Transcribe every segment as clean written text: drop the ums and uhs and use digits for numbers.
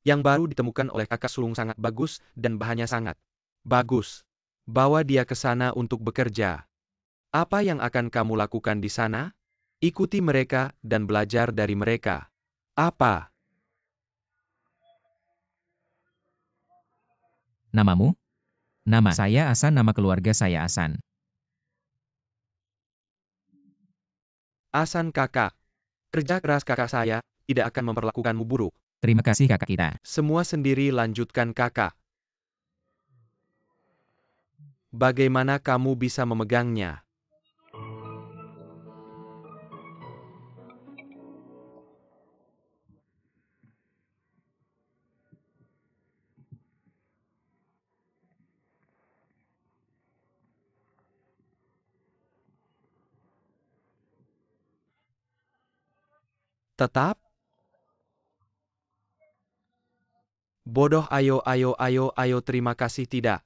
Yang baru ditemukan oleh kakak sulung sangat bagus dan bahannya sangat bagus. Bawa dia ke sana untuk bekerja. Apa yang akan kamu lakukan di sana? Ikuti mereka dan belajar dari mereka. Apa? Namamu? Nama saya Asan, nama keluarga saya Asan. Asan kakak. Kerja keras kakak saya tidak akan memperlakukanmu buruk. Terima kasih kakak kita. Semua sendiri lanjutkan kakak. Bagaimana kamu bisa memegangnya? Tetap? Bodoh, ayo, terima kasih tidak.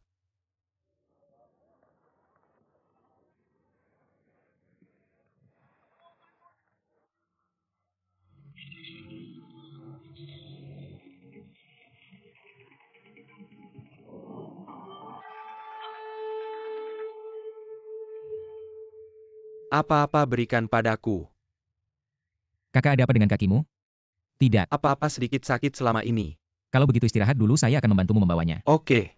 Apa-apa berikan padaku. Kakak ada apa dengan kakimu? Tidak. Apa-apa sedikit sakit selama ini. Kalau begitu istirahat dulu, saya akan membantumu membawanya. Oke.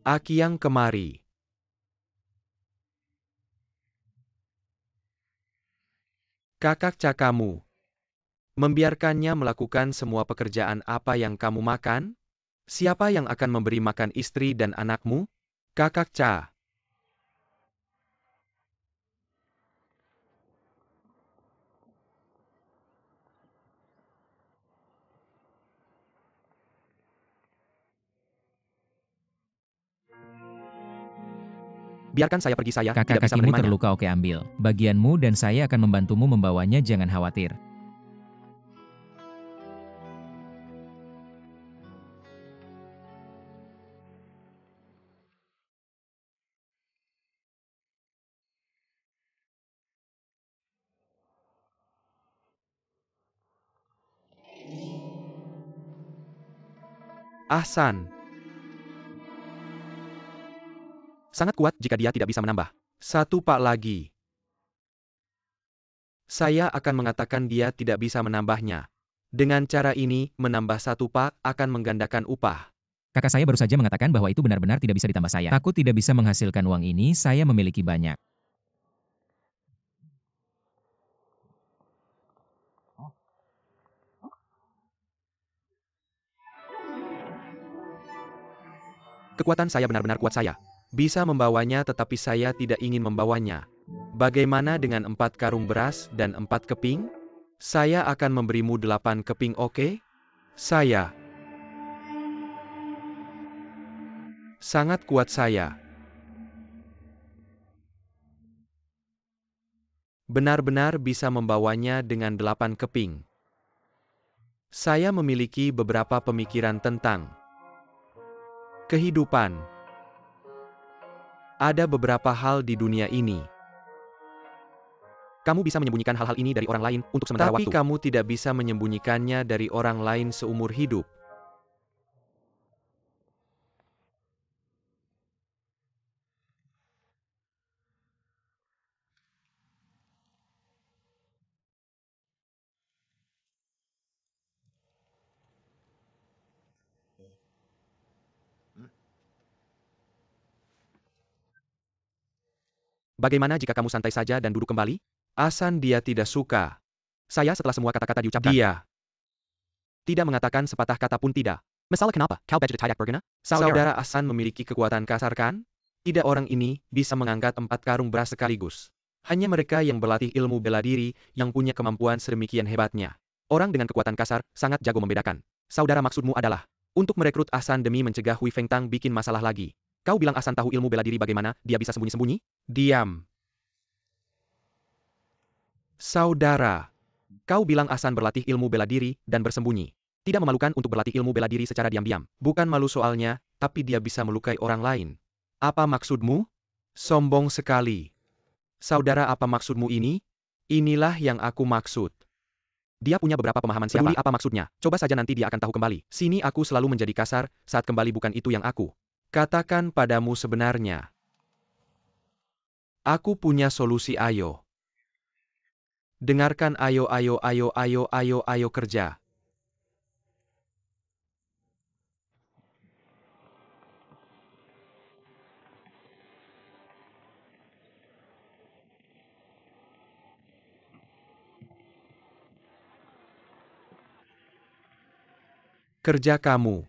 Akiang kemari. Kakak cakamu. Membiarkannya melakukan semua pekerjaan apa yang kamu makan? Siapa yang akan memberi makan istri dan anakmu? Kakak Ca. Biarkan saya pergi, saya Kakak, tidak bisa kakimu menerimanya. terluka, oke ambil bagianmu dan saya akan membantumu membawanya, jangan khawatir. Ahsan. Sangat kuat jika dia tidak bisa menambah. Satu pak lagi. Saya akan mengatakan dia tidak bisa menambahnya. Dengan cara ini, menambah satu pak akan menggandakan upah. Kakak saya baru saja mengatakan bahwa itu benar-benar tidak bisa ditambah saya. Takut tidak bisa menghasilkan uang ini, saya memiliki banyak. Kekuatan saya benar-benar kuat, saya bisa membawanya, tetapi saya tidak ingin membawanya. Bagaimana dengan 4 karung beras dan 4 keping? Saya akan memberimu 8 keping, oke? Saya sangat kuat, saya benar-benar bisa membawanya dengan 8 keping. Saya memiliki beberapa pemikiran tentang kehidupan. Ada beberapa hal di dunia ini. Kamu bisa menyembunyikan hal-hal ini dari orang lain untuk sementara waktu. Tapi kamu tidak bisa menyembunyikannya dari orang lain seumur hidup. Bagaimana jika kamu santai saja dan duduk kembali? Ahsan, dia tidak suka. Saya setelah semua kata-kata diucapkan. Dia tidak mengatakan sepatah kata pun tidak. Masalah kenapa? Kau baca tidak berguna? Saudara Ahsan memiliki kekuatan kasar, kan? Tidak, orang ini bisa mengangkat 4 karung beras sekaligus. Hanya mereka yang berlatih ilmu bela diri yang punya kemampuan sedemikian hebatnya. Orang dengan kekuatan kasar sangat jago membedakan. Saudara, maksudmu adalah untuk merekrut Ahsan demi mencegah Hui Fengtang bikin masalah lagi. Kau bilang Ahsan tahu ilmu bela diri, bagaimana dia bisa sembunyi-sembunyi? Diam. Saudara, kau bilang Ahsan berlatih ilmu bela diri dan bersembunyi. Tidak memalukan untuk berlatih ilmu bela diri secara diam-diam. Bukan malu soalnya, tapi dia bisa melukai orang lain. Apa maksudmu? Sombong sekali. Saudara, apa maksudmu ini? Inilah yang aku maksud. Dia punya beberapa pemahaman siapa. Peduli apa maksudnya. Coba saja nanti dia akan tahu kembali. Sini aku selalu menjadi kasar, saat kembali bukan itu yang aku katakan padamu sebenarnya. Aku punya solusi, ayo. Dengarkan, ayo kerja. Kerja kamu.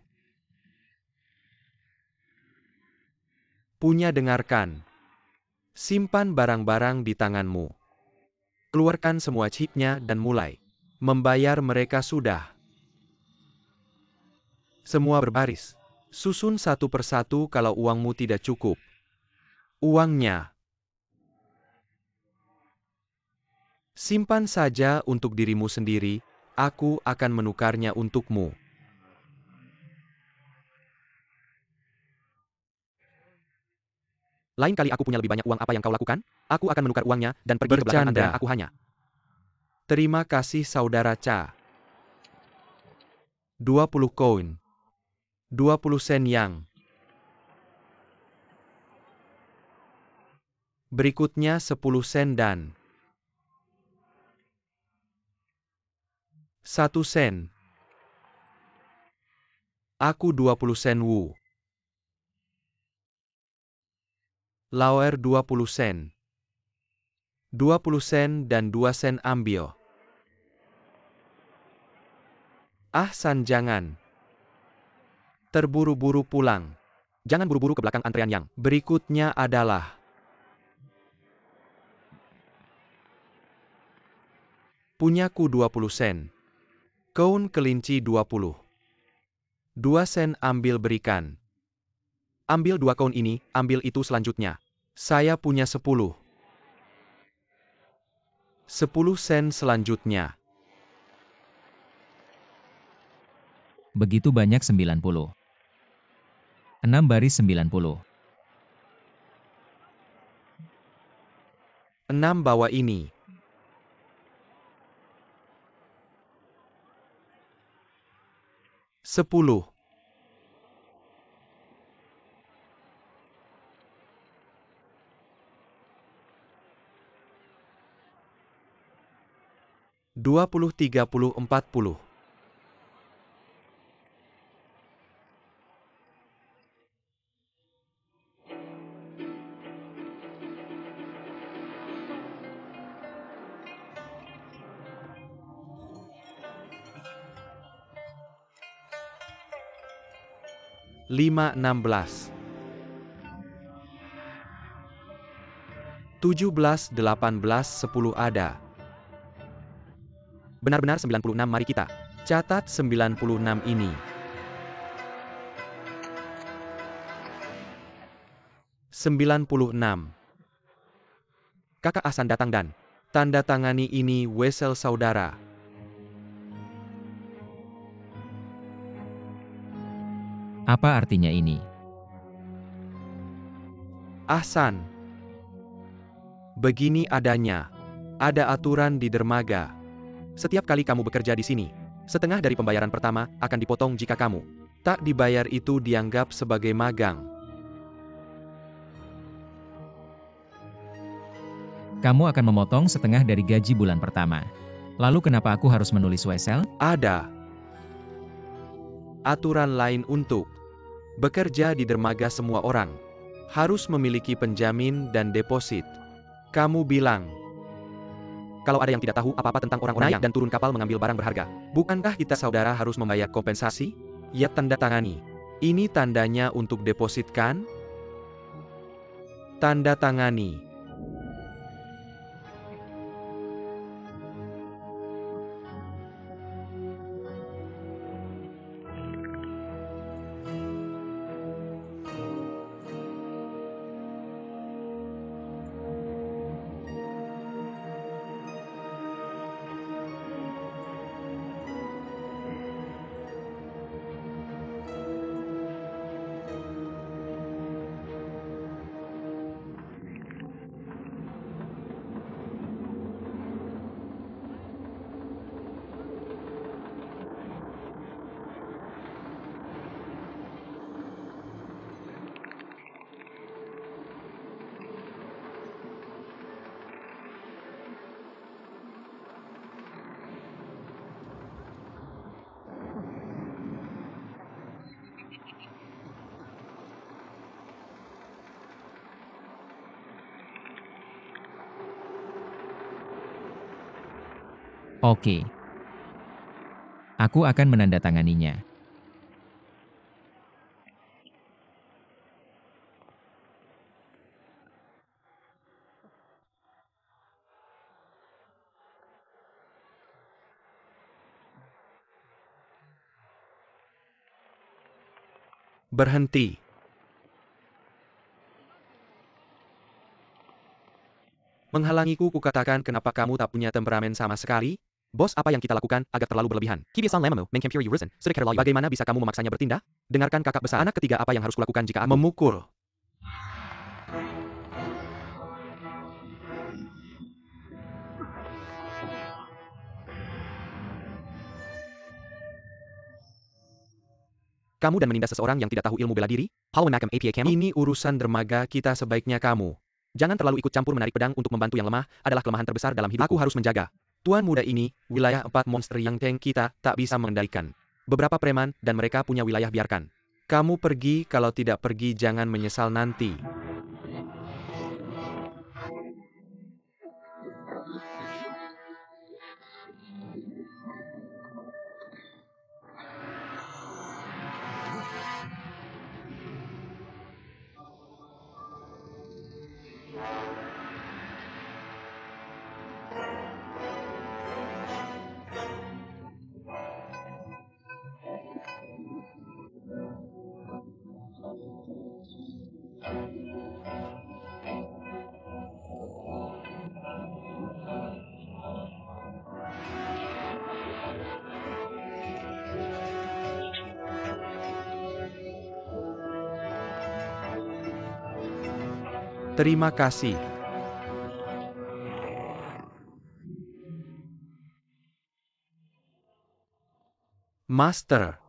Punya, dengarkan. Simpan barang-barang di tanganmu. Keluarkan semua chipnya dan mulai membayar mereka sudah. Semua berbaris. Susun satu persatu kalau uangmu tidak cukup. Uangnya. Simpan saja untuk dirimu sendiri, aku akan menukarnya untukmu. Lain kali aku punya lebih banyak uang, apa yang kau lakukan? Aku akan menukar uangnya dan pergi ke belakang antrean aku hanya. Terima kasih saudara Cha. 20 koin. 20 sen yang. Berikutnya 10 sen dan 1 sen. Aku 20 sen Wu. Lauer 20 sen. 20 sen dan 2 sen ambil. Ah San, jangan. Terburu-buru pulang. Jangan buru-buru ke belakang antrean yang. Berikutnya adalah. Punyaku 20 sen. Koin kelinci 20. 2 sen ambil, berikan. Ambil 2 koin ini, ambil itu selanjutnya. Saya punya 10. 10 sen selanjutnya. Begitu banyak 90. 6 baris 90. 6 bawa ini. 10. 20, 30, 40. 5, 16. 17, 18, 10 ada. Benar-benar 96, mari kita catat 96 ini. 96. Kakak Ahsan datang dan tanda tangani ini, wesel saudara. Apa artinya ini? Ahsan. Begini adanya. Ada aturan di dermaga. Setiap kali kamu bekerja di sini, setengah dari pembayaran pertama akan dipotong jika kamu tak dibayar, itu dianggap sebagai magang. Kamu akan memotong setengah dari gaji bulan pertama. Lalu kenapa aku harus menulis wesel? Ada aturan lain untuk bekerja di dermaga. Semua orang harus memiliki penjamin dan deposit. Kamu bilang, kalau ada yang tidak tahu apa-apa tentang orang-orang naik dan turun kapal mengambil barang berharga, bukankah kita saudara harus membayar kompensasi? Ya, tanda tangani. Ini tandanya untuk deposit kan? Tanda tangani. Oke, aku akan menandatanganinya. Berhenti. Menghalangiku kukatakan kenapa kamu tak punya temperamen sama sekali? Bos, apa yang kita lakukan agak terlalu berlebihan. Kibiasan lamamu, mengkampiri risen, sudah layu. Bagaimana bisa kamu memaksanya bertindak? Dengarkan kakak besar. Anak ketiga, apa yang harus kulakukan jika aku memukul? Kamu dan menindas seseorang yang tidak tahu ilmu bela diri? Hollow Macam APA Camo? Ini urusan dermaga kita, sebaiknya kamu jangan terlalu ikut campur. Menarik pedang untuk membantu yang lemah adalah kelemahan terbesar dalam hidupku. Aku harus menjaga tuan muda ini, wilayah 4 monster yang tank kita tak bisa mengendalikan. Beberapa preman, dan mereka punya wilayah. Biarkan kamu pergi, kalau tidak pergi jangan menyesal nanti. Terima kasih. Master.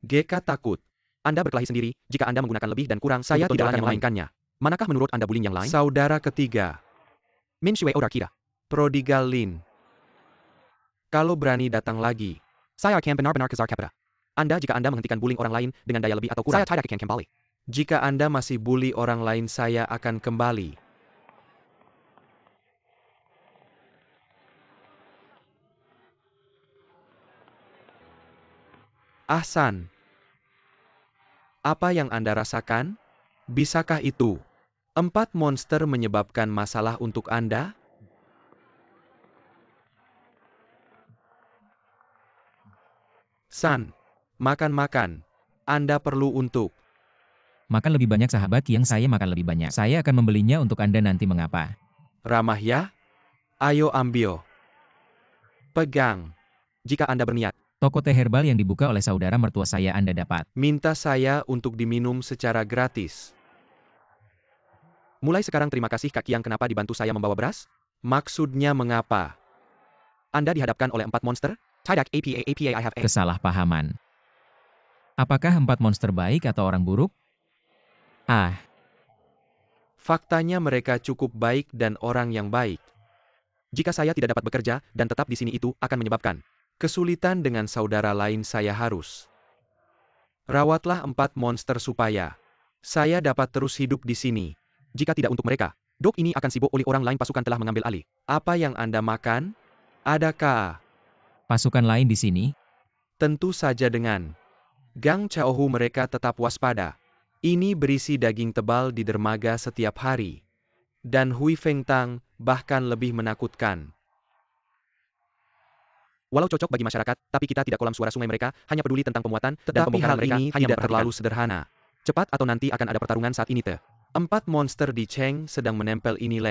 GK takut. Anda berkelahi sendiri, jika Anda menggunakan lebih dan kurang, saya tidak akan memainkannya. Manakah menurut Anda bullying yang lain? Saudara ketiga. Min Shui Odar Kita. Prodigal Lin. Kalau berani datang lagi. Saya akan benar-benar kejar kepada Anda jika Anda menghentikan bullying orang lain dengan daya lebih atau kurang. saya tidak akan kembali. Jika Anda masih bully orang lain, saya akan kembali. Ahsan. Apa yang Anda rasakan? Bisakah itu 4 monster menyebabkan masalah untuk Anda? San, makan-makan. Anda perlu untuk Makan lebih banyak sahabat yang saya makan lebih banyak. Saya akan membelinya untuk Anda nanti. Mengapa? ramah ya? Ayo ambil. Pegang. Jika Anda berniat, Toko teh herbal yang dibuka oleh saudara mertua saya Anda dapat. minta saya untuk diminum secara gratis. Mulai sekarang terima kasih Kak Kiang, kenapa dibantu saya membawa beras? Maksudnya mengapa? Anda dihadapkan oleh 4 monster? Tidak APA I have A. Kesalahpahaman. Apakah 4 monster baik atau orang buruk? Ah, Faktanya mereka cukup baik dan orang yang baik. Jika saya tidak dapat bekerja dan tetap di sini, itu akan menyebabkan kesulitan dengan saudara lain. Saya harus rawatlah 4 monster supaya saya dapat terus hidup di sini. Jika tidak untuk mereka, dok ini akan sibuk oleh orang lain. Pasukan telah mengambil alih. Apa yang Anda makan? Adakah pasukan lain di sini? tentu saja dengan Gang Chaohu mereka tetap waspada. Ini berisi daging tebal di dermaga setiap hari. Dan Hui Feng Tang bahkan lebih menakutkan. Walau cocok bagi masyarakat, tapi kita tidak kolam suara sungai mereka, hanya peduli tentang pemuatan, dan pembongkaran mereka ini hanya tidak terlalu sederhana. Cepat atau nanti akan ada pertarungan saat ini. 4 monster di Cheng sedang menempel ini.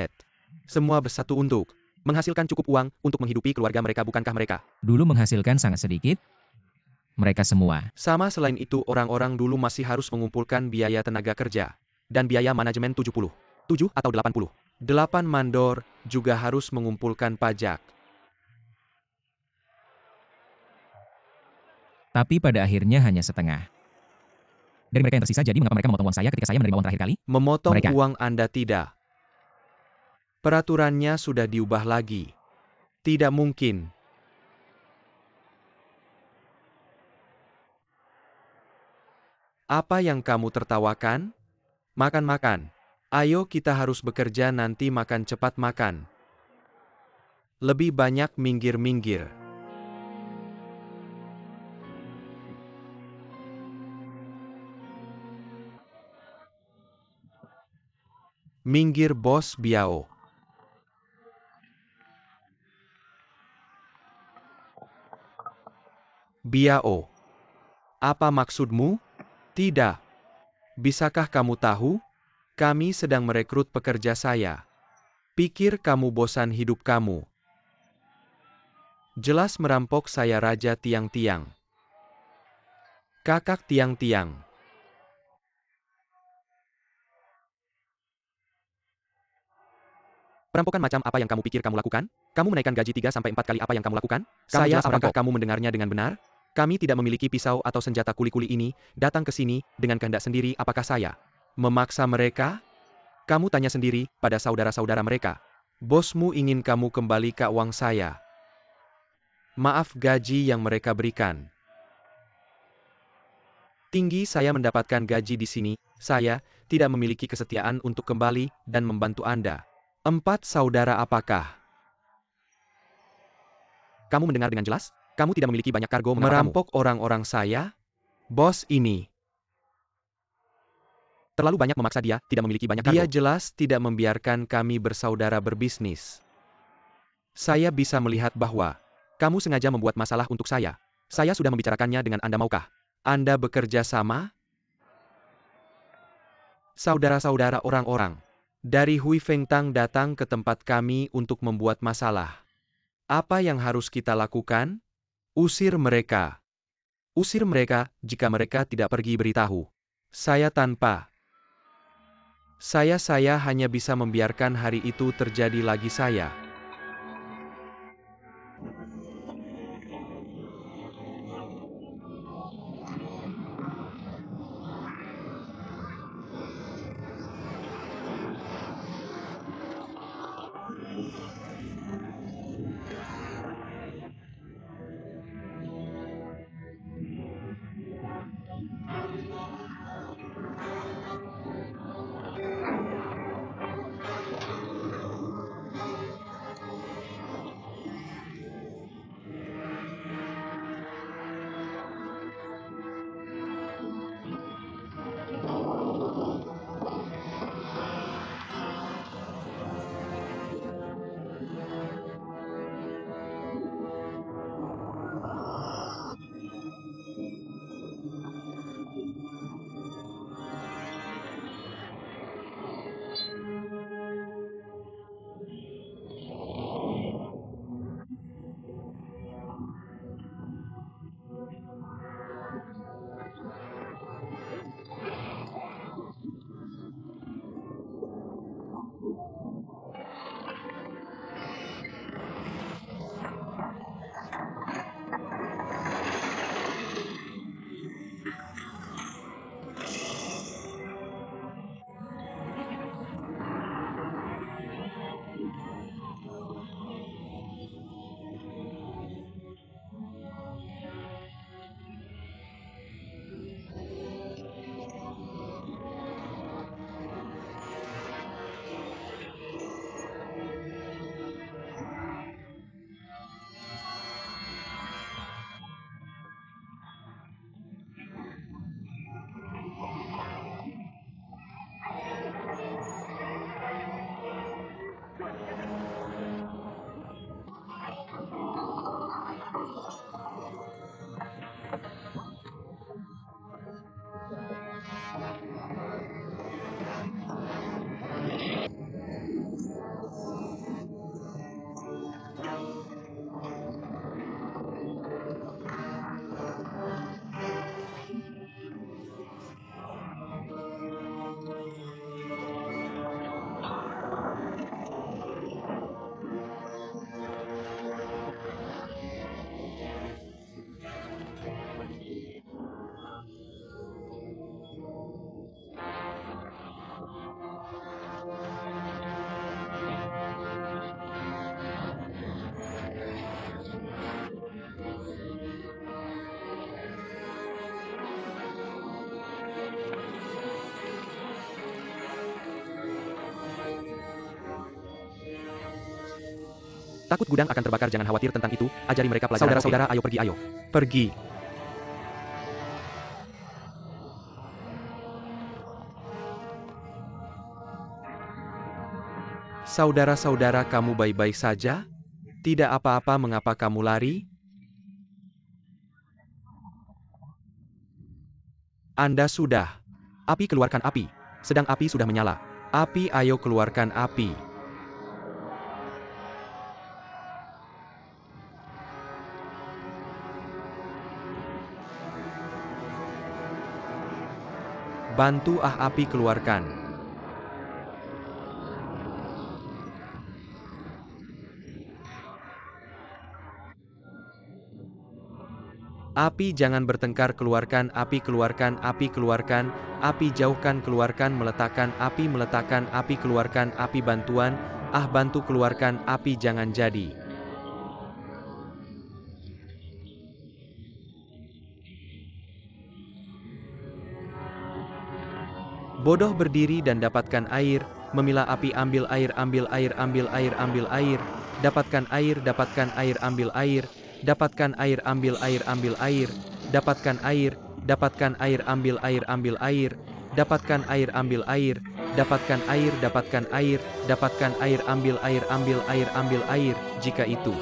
Semua bersatu untuk menghasilkan cukup uang untuk menghidupi keluarga mereka, bukankah mereka? Dulu menghasilkan sangat sedikit. Mereka semua. Sama, selain itu orang-orang dulu masih harus mengumpulkan biaya tenaga kerja dan biaya manajemen 70 atau 80. 8 mandor juga harus mengumpulkan pajak. Tapi pada akhirnya hanya setengah. Dari mereka yang tersisa, jadi mengapa mereka memotong uang saya ketika saya menerima uang terakhir kali? Memotong Mereka. uang Anda tidak. Peraturannya sudah diubah lagi. Tidak mungkin. Apa yang kamu tertawakan? Makan-makan. Ayo kita harus bekerja nanti makan cepat makan. Lebih banyak minggir-minggir. Minggir bos Biao. Biao. Apa maksudmu? Tidak. Bisakah kamu tahu? Kami sedang merekrut pekerja saya. Pikir kamu bosan hidup kamu. Jelas merampok saya Raja Tiang-Tiang. Kakak Tiang-Tiang. Perampokan macam apa yang kamu pikir kamu lakukan? Kamu menaikkan gaji 3-4 kali apa yang kamu lakukan? Kamu Saya, jelas apakah merampok. kamu mendengarnya dengan benar? Kami tidak memiliki pisau atau senjata kuli-kuli ini, datang ke sini, dengan kehendak sendiri. Apakah saya memaksa mereka? Kamu tanya sendiri, pada saudara-saudara mereka. Bosmu ingin kamu kembali ke uang saya. Maaf gaji yang mereka berikan. Tinggi saya mendapatkan gaji di sini, saya tidak memiliki kesetiaan untuk kembali dan membantu Anda. 4 saudara apakah? Kamu mendengar dengan jelas? Kamu tidak memiliki banyak kargo mengapa kamu Merampok orang-orang saya? Bos ini. terlalu banyak memaksa dia, tidak memiliki banyak Dia kargo. jelas tidak membiarkan kami bersaudara berbisnis. Saya bisa melihat bahwa Kamu sengaja membuat masalah untuk saya. Saya sudah membicarakannya dengan Anda, maukah? Anda bekerja sama? Saudara-saudara orang-orang dari Hui Fengtang datang ke tempat kami untuk membuat masalah. Apa yang harus kita lakukan? Usir mereka. Usir mereka jika mereka tidak pergi beritahu. Saya hanya bisa membiarkan hari itu terjadi lagi saya. Takut gudang akan terbakar, jangan khawatir tentang itu, ajari mereka pelajaran. Saudara-saudara, ayo pergi, ayo. Pergi. Saudara-saudara, kamu baik-baik saja? Tidak apa-apa, mengapa kamu lari? Anda sudah. Api, keluarkan api. Sedang api sudah menyala. Api, ayo keluarkan api. Bantu api keluarkan. Api, jangan bertengkar, keluarkan api, keluarkan api, keluarkan api, jauhkan, keluarkan, meletakkan api, keluarkan api, bantuan, bantu keluarkan api, jangan jadi. Bodoh, berdiri dan dapatkan air, memilah api, ambil air, ambil air, ambil air, ambil air, dapatkan air, ambil air, dapatkan air, ambil air, ambil air, dapatkan air, ambil air, ambil air, dapatkan air, ambil air, dapatkan air, dapatkan air, ambil air, ambil air, ambil air, jika itu.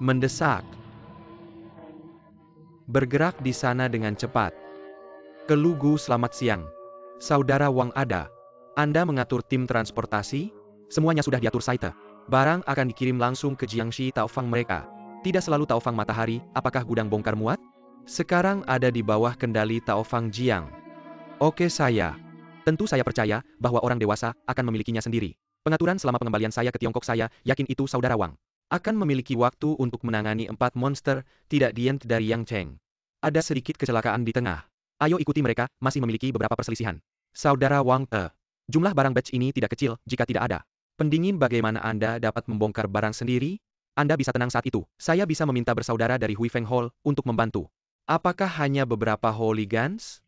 Mendesak. Bergerak di sana dengan cepat. Kelugu, selamat siang. Saudara Wang ada. Anda mengatur tim transportasi? Semuanya sudah diatur Saite. Barang akan dikirim langsung ke Jiangxi Taofang mereka. Tidak selalu Taofang Matahari, apakah gudang bongkar muat? Sekarang ada di bawah kendali Taofang Jiang. Oke, saya. Tentu saya percaya bahwa orang dewasa akan memilikinya sendiri. Pengaturan selama pengembalian saya ke Tiongkok, saya yakin itu Saudara Wang akan memiliki waktu untuk menangani 4 monster, tidak dient dari Yang Cheng. Ada sedikit kecelakaan di tengah. Ayo ikuti mereka, masih memiliki beberapa perselisihan. Saudara Wang jumlah barang batch ini tidak kecil jika tidak ada pendingin. Bagaimana Anda dapat membongkar barang sendiri? Anda bisa tenang saat itu. Saya bisa meminta bersaudara dari Hui Feng Hall untuk membantu. Apakah hanya beberapa hooligans?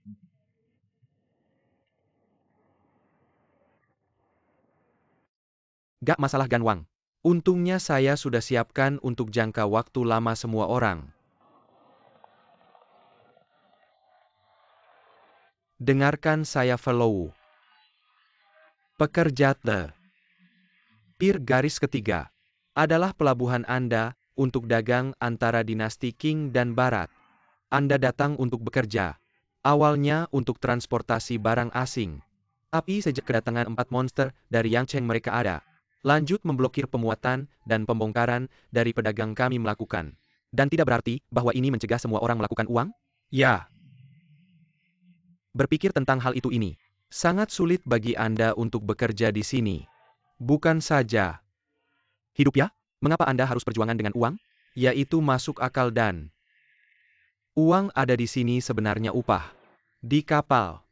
Gak masalah, Gan Wang. Untungnya saya sudah siapkan untuk jangka waktu lama semua orang. Dengarkan saya, fellow. Pekerja Pier garis ketiga adalah pelabuhan Anda untuk dagang antara dinasti Qing dan Barat. Anda datang untuk bekerja. Awalnya untuk transportasi barang asing. Tapi sejak kedatangan 4 monster dari Yang Cheng mereka ada. Lanjut memblokir pemuatan dan pembongkaran dari pedagang kami melakukan. Dan tidak berarti bahwa ini mencegah semua orang melakukan uang? Ya. Berpikir tentang hal itu ini. Sangat sulit bagi Anda untuk bekerja di sini. Bukan saja hidup ya? Mengapa Anda harus perjuangan dengan uang? Yaitu masuk akal dan uang ada di sini sebenarnya upah. Di kapal.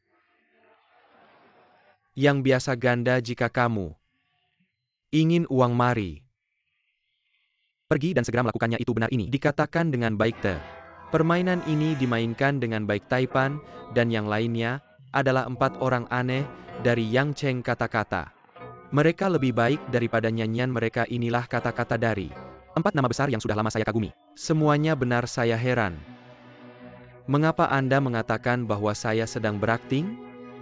Yang biasa ganda jika kamu ingin uang, mari pergi dan segera melakukannya, itu benar. Ini dikatakan dengan baik Permainan ini dimainkan dengan baik. Taipan dan yang lainnya adalah 4 orang aneh dari Yang Cheng. Kata-kata mereka lebih baik daripada nyanyian mereka. Inilah kata-kata dari 4 nama besar yang sudah lama saya kagumi. Semuanya benar, saya heran. Mengapa Anda mengatakan bahwa saya sedang berakting?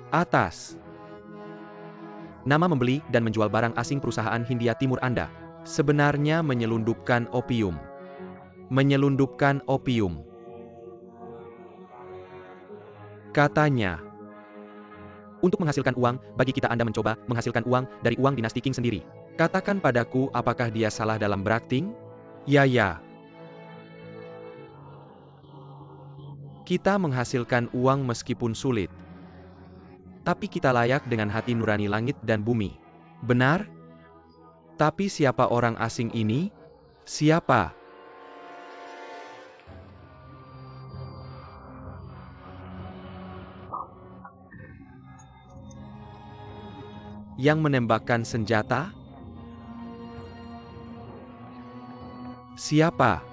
Atas nama membeli dan menjual barang asing perusahaan Hindia Timur Anda sebenarnya menyelundupkan opium. Menyelundupkan opium. Katanya, untuk menghasilkan uang, bagi kita Anda mencoba menghasilkan uang dari uang dinasti King sendiri. Katakan padaku apakah dia salah dalam berakting? Ya. Kita menghasilkan uang meskipun sulit. Tapi kita layak dengan hati nurani langit dan bumi. Benar? Tapi siapa orang asing ini? Siapa? Yang menembakkan senjata? Siapa?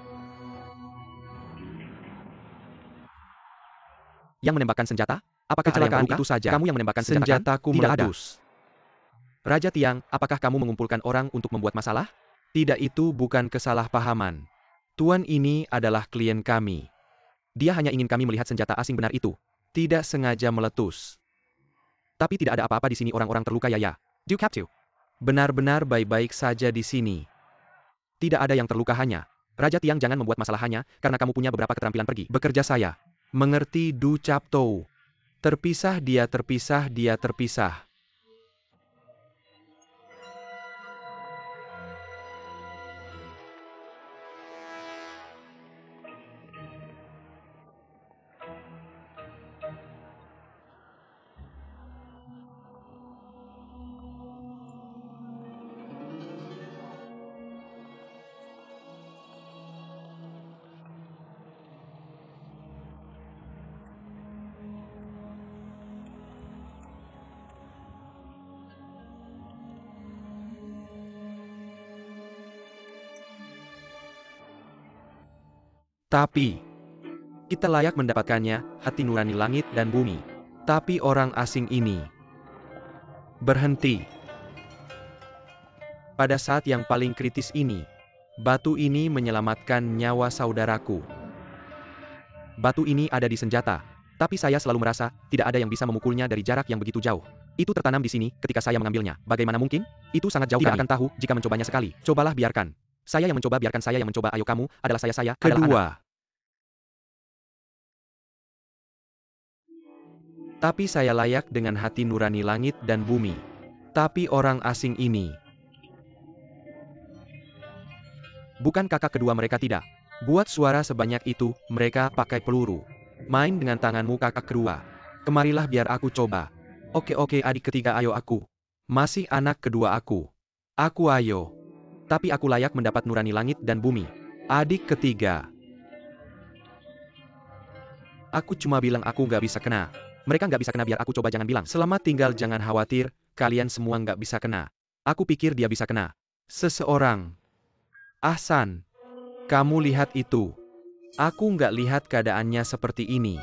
Yang menembakkan senjata? Apakah kecelakaan itu saja? Kamu yang menembakkan senjata? Senjataku meletus. Raja Tiang, apakah kamu mengumpulkan orang untuk membuat masalah? Tidak, itu bukan kesalahpahaman. Tuan ini adalah klien kami. Dia hanya ingin kami melihat senjata asing benar itu. Tidak sengaja meletus. Tapi tidak ada apa-apa di sini, orang-orang terluka ya. Duke have to. Benar-benar baik-baik saja di sini. Tidak ada yang terluka hanya. Raja Tiang, jangan membuat masalah hanya karena kamu punya beberapa keterampilan pergi bekerja saya. Mengerti Du Captou. Terpisah dia terpisah. Tapi, kita layak mendapatkannya, hati nurani langit dan bumi. Tapi orang asing ini berhenti. Pada saat yang paling kritis ini, batu ini menyelamatkan nyawa saudaraku. Batu ini ada di senjata. Tapi saya selalu merasa, tidak ada yang bisa memukulnya dari jarak yang begitu jauh. Itu tertanam di sini, ketika saya mengambilnya. Bagaimana mungkin? Itu sangat jauh, tidak akan tahu, jika mencobanya sekali. Cobalah biarkan. Saya yang mencoba, biarkan saya yang mencoba. Ayo kamu, adalah saya adalah anak. Tapi saya layak dengan hati nurani langit dan bumi. Tapi orang asing ini. Bukan kakak kedua mereka, tidak. Buat suara sebanyak itu, mereka pakai peluru. Main dengan tanganmu kakak kedua. Kemarilah biar aku coba. Oke adik ketiga, ayo aku. Masih anak kedua aku. Aku ayo. Tapi aku layak mendapat nurani langit dan bumi. Adik ketiga. Aku cuma bilang aku nggak bisa kena. Mereka nggak bisa kena, biar aku coba, jangan bilang. Selamat tinggal, jangan khawatir, kalian semua nggak bisa kena. Aku pikir dia bisa kena. Seseorang. Ahsan. Kamu lihat itu. Aku nggak lihat keadaannya seperti ini.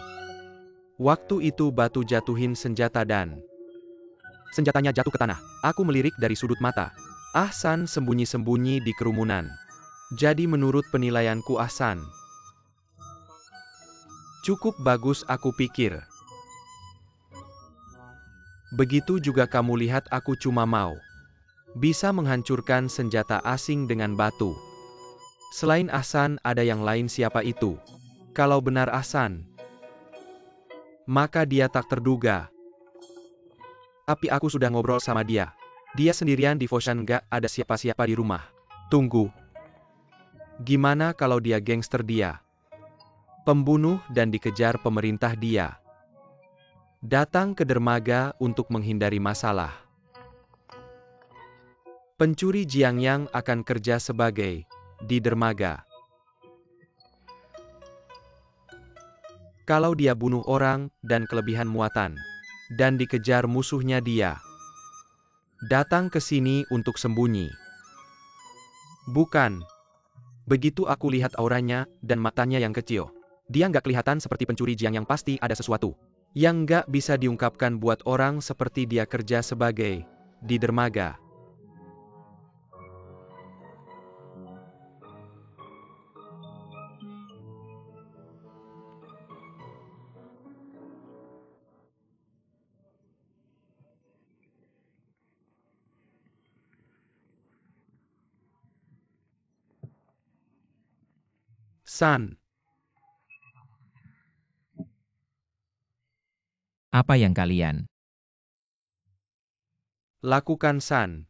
Waktu itu batu jatuhin senjata dan senjatanya jatuh ke tanah. Aku melirik dari sudut mata. Ahsan sembunyi-sembunyi di kerumunan. Jadi menurut penilaianku Ahsan cukup bagus, aku pikir. Begitu juga kamu lihat, aku cuma mau bisa menghancurkan senjata asing dengan batu. Selain Ahsan, ada yang lain. Siapa itu? Kalau benar Ahsan, maka dia tak terduga. Tapi aku sudah ngobrol sama dia. Dia sendirian di Foshan, gak ada siapa-siapa di rumah. Tunggu. Gimana kalau dia gangster, dia pembunuh dan dikejar pemerintah, dia datang ke dermaga untuk menghindari masalah. Pencuri Jiangyang akan kerja sebagai di dermaga. Kalau dia bunuh orang dan kelebihan muatan dan dikejar musuhnya, dia datang ke sini untuk sembunyi. Bukan. Begitu aku lihat auranya dan matanya yang kecil, dia nggak kelihatan seperti pencuri Jiangyang. Pasti ada sesuatu yang nggak bisa diungkapkan buat orang seperti dia kerja sebagai di dermaga. San. Apa yang kalian? Lakukan San.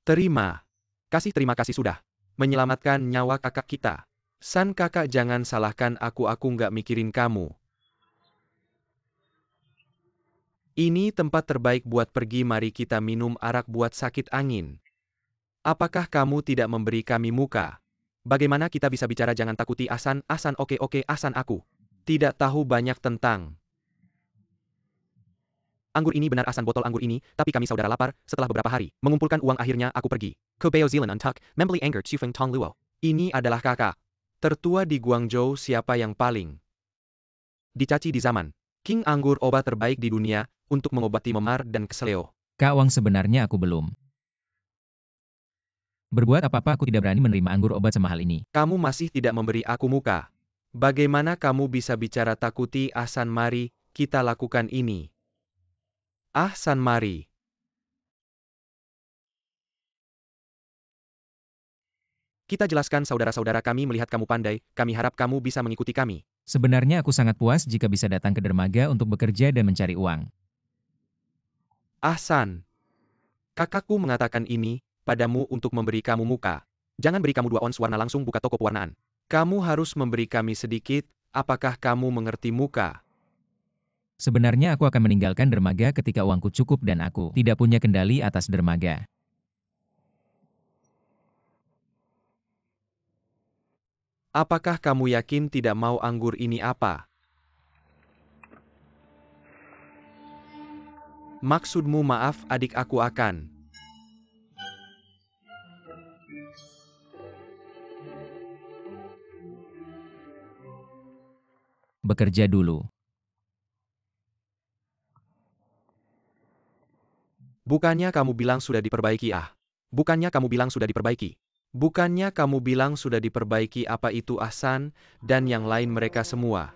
Terima kasih sudah menyelamatkan nyawa kakak kita. San kakak jangan salahkan aku nggak mikirin kamu. Ini tempat terbaik buat pergi mari kita minum arak buat sakit angin. Apakah kamu tidak memberi kami muka? Bagaimana kita bisa bicara jangan takuti Asan oke Asan aku. Tidak tahu banyak tentang anggur ini benar Asan botol anggur ini, tapi kami saudara lapar, setelah beberapa hari, mengumpulkan uang akhirnya aku pergi. Ke Beo Zealand Untuk, membeli anggur Tsufeng Tong Luo. Ini adalah kakak tertua di Guangzhou siapa yang paling dicaci di zaman King anggur obat terbaik di dunia, untuk mengobati memar dan keseleo. Kak Wang sebenarnya aku belum berbuat apa-apa aku tidak berani menerima anggur obat semahal ini. Kamu masih tidak memberi aku muka. Bagaimana kamu bisa bicara takuti Asan mari, kita lakukan ini. San mari. Kita jelaskan saudara-saudara kami melihat kamu pandai, kami harap kamu bisa mengikuti kami. Sebenarnya aku sangat puas jika bisa datang ke dermaga untuk bekerja dan mencari uang. San. Kakakku mengatakan ini padamu untuk memberi kamu muka. Jangan beri kamu 2 ons warna langsung buka toko pewarnaan. Kamu harus memberi kami sedikit, apakah kamu mengerti muka? Sebenarnya aku akan meninggalkan dermaga ketika uangku cukup dan aku tidak punya kendali atas dermaga. Apakah kamu yakin tidak mau anggur ini apa? Maksudmu maaf adik aku akan. Bekerja dulu. Bukannya kamu bilang sudah diperbaiki Bukannya kamu bilang sudah diperbaiki. Bukannya kamu bilang sudah diperbaiki apa itu Ahsan, dan yang lain mereka semua.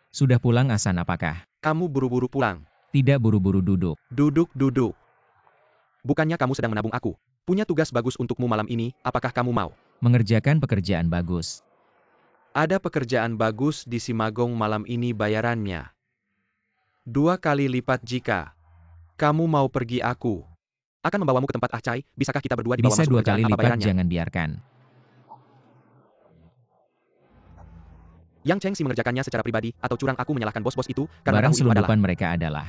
Sudah pulang Asan apakah? Kamu buru-buru pulang. Tidak buru-buru duduk. Duduk. Bukannya kamu sedang menabung aku. Punya tugas bagus untukmu malam ini, apakah kamu mau? Mengerjakan pekerjaan bagus. Ada pekerjaan bagus di Simagong malam ini bayarannya 2 kali lipat jika kamu mau pergi aku akan membawamu ke tempat Ahcai, bisakah kita berdua dibawa Bisa masuk 2 pekerjaan kali apa lipat bayarannya? jangan biarkan. Yang Cheng Si mengerjakannya secara pribadi, atau curang aku menyalahkan bos-bos itu, karena Barang tahu itu adalah selundupan mereka adalah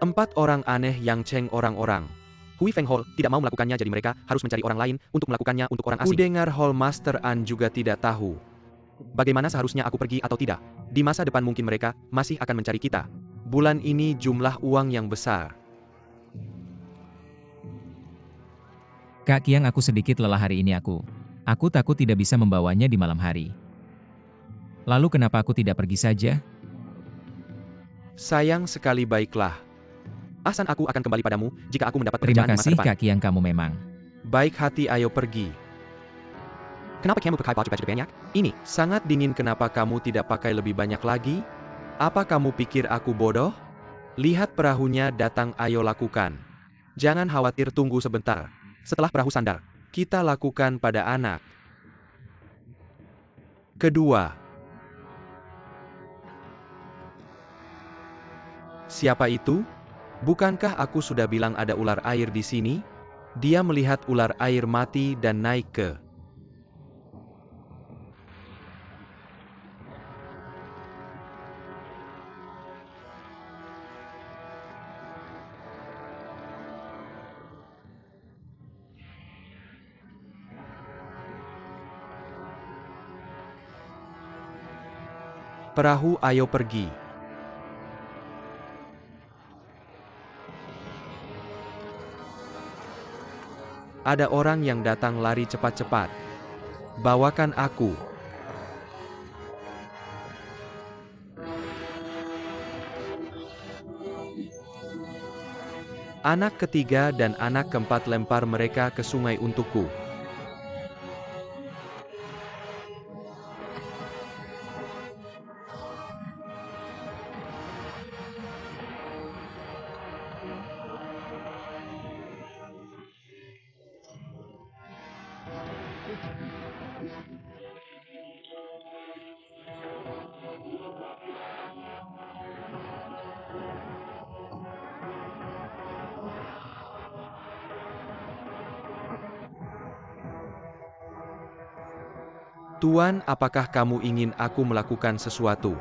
4 orang aneh yang Cheng orang-orang. Hui Feng Hall tidak mau melakukannya jadi mereka harus mencari orang lain untuk melakukannya untuk orang asing. Kudengar Hall Master An juga tidak tahu bagaimana seharusnya aku pergi atau tidak. Di masa depan mungkin mereka masih akan mencari kita. Bulan ini jumlah uang yang besar. Kak Kiang aku sedikit lelah hari ini aku. Aku takut tidak bisa membawanya di malam hari. Lalu kenapa aku tidak pergi saja? Sayang sekali baiklah. Ahsan aku akan kembali padamu jika aku mendapat Terima pekerjaan di masa kasih depan. Kak Kiang kamu memang. Baik hati ayo pergi. Kenapa kamu pakai baju banyak? Ini sangat dingin kenapa kamu tidak pakai lebih banyak lagi? Apa kamu pikir aku bodoh? Lihat perahunya datang ayo lakukan. Jangan khawatir tunggu sebentar. Setelah perahu sandar, kita lakukan pada anak. Kedua. Siapa itu? Bukankah aku sudah bilang ada ular air di sini? Dia melihat ular air mati dan naik ke perahu ayo pergi. Ada orang yang datang lari cepat-cepat. Bawakan aku. Anak ketiga dan anak keempat lempar mereka ke sungai untukku. Tuan, apakah kamu ingin aku melakukan sesuatu?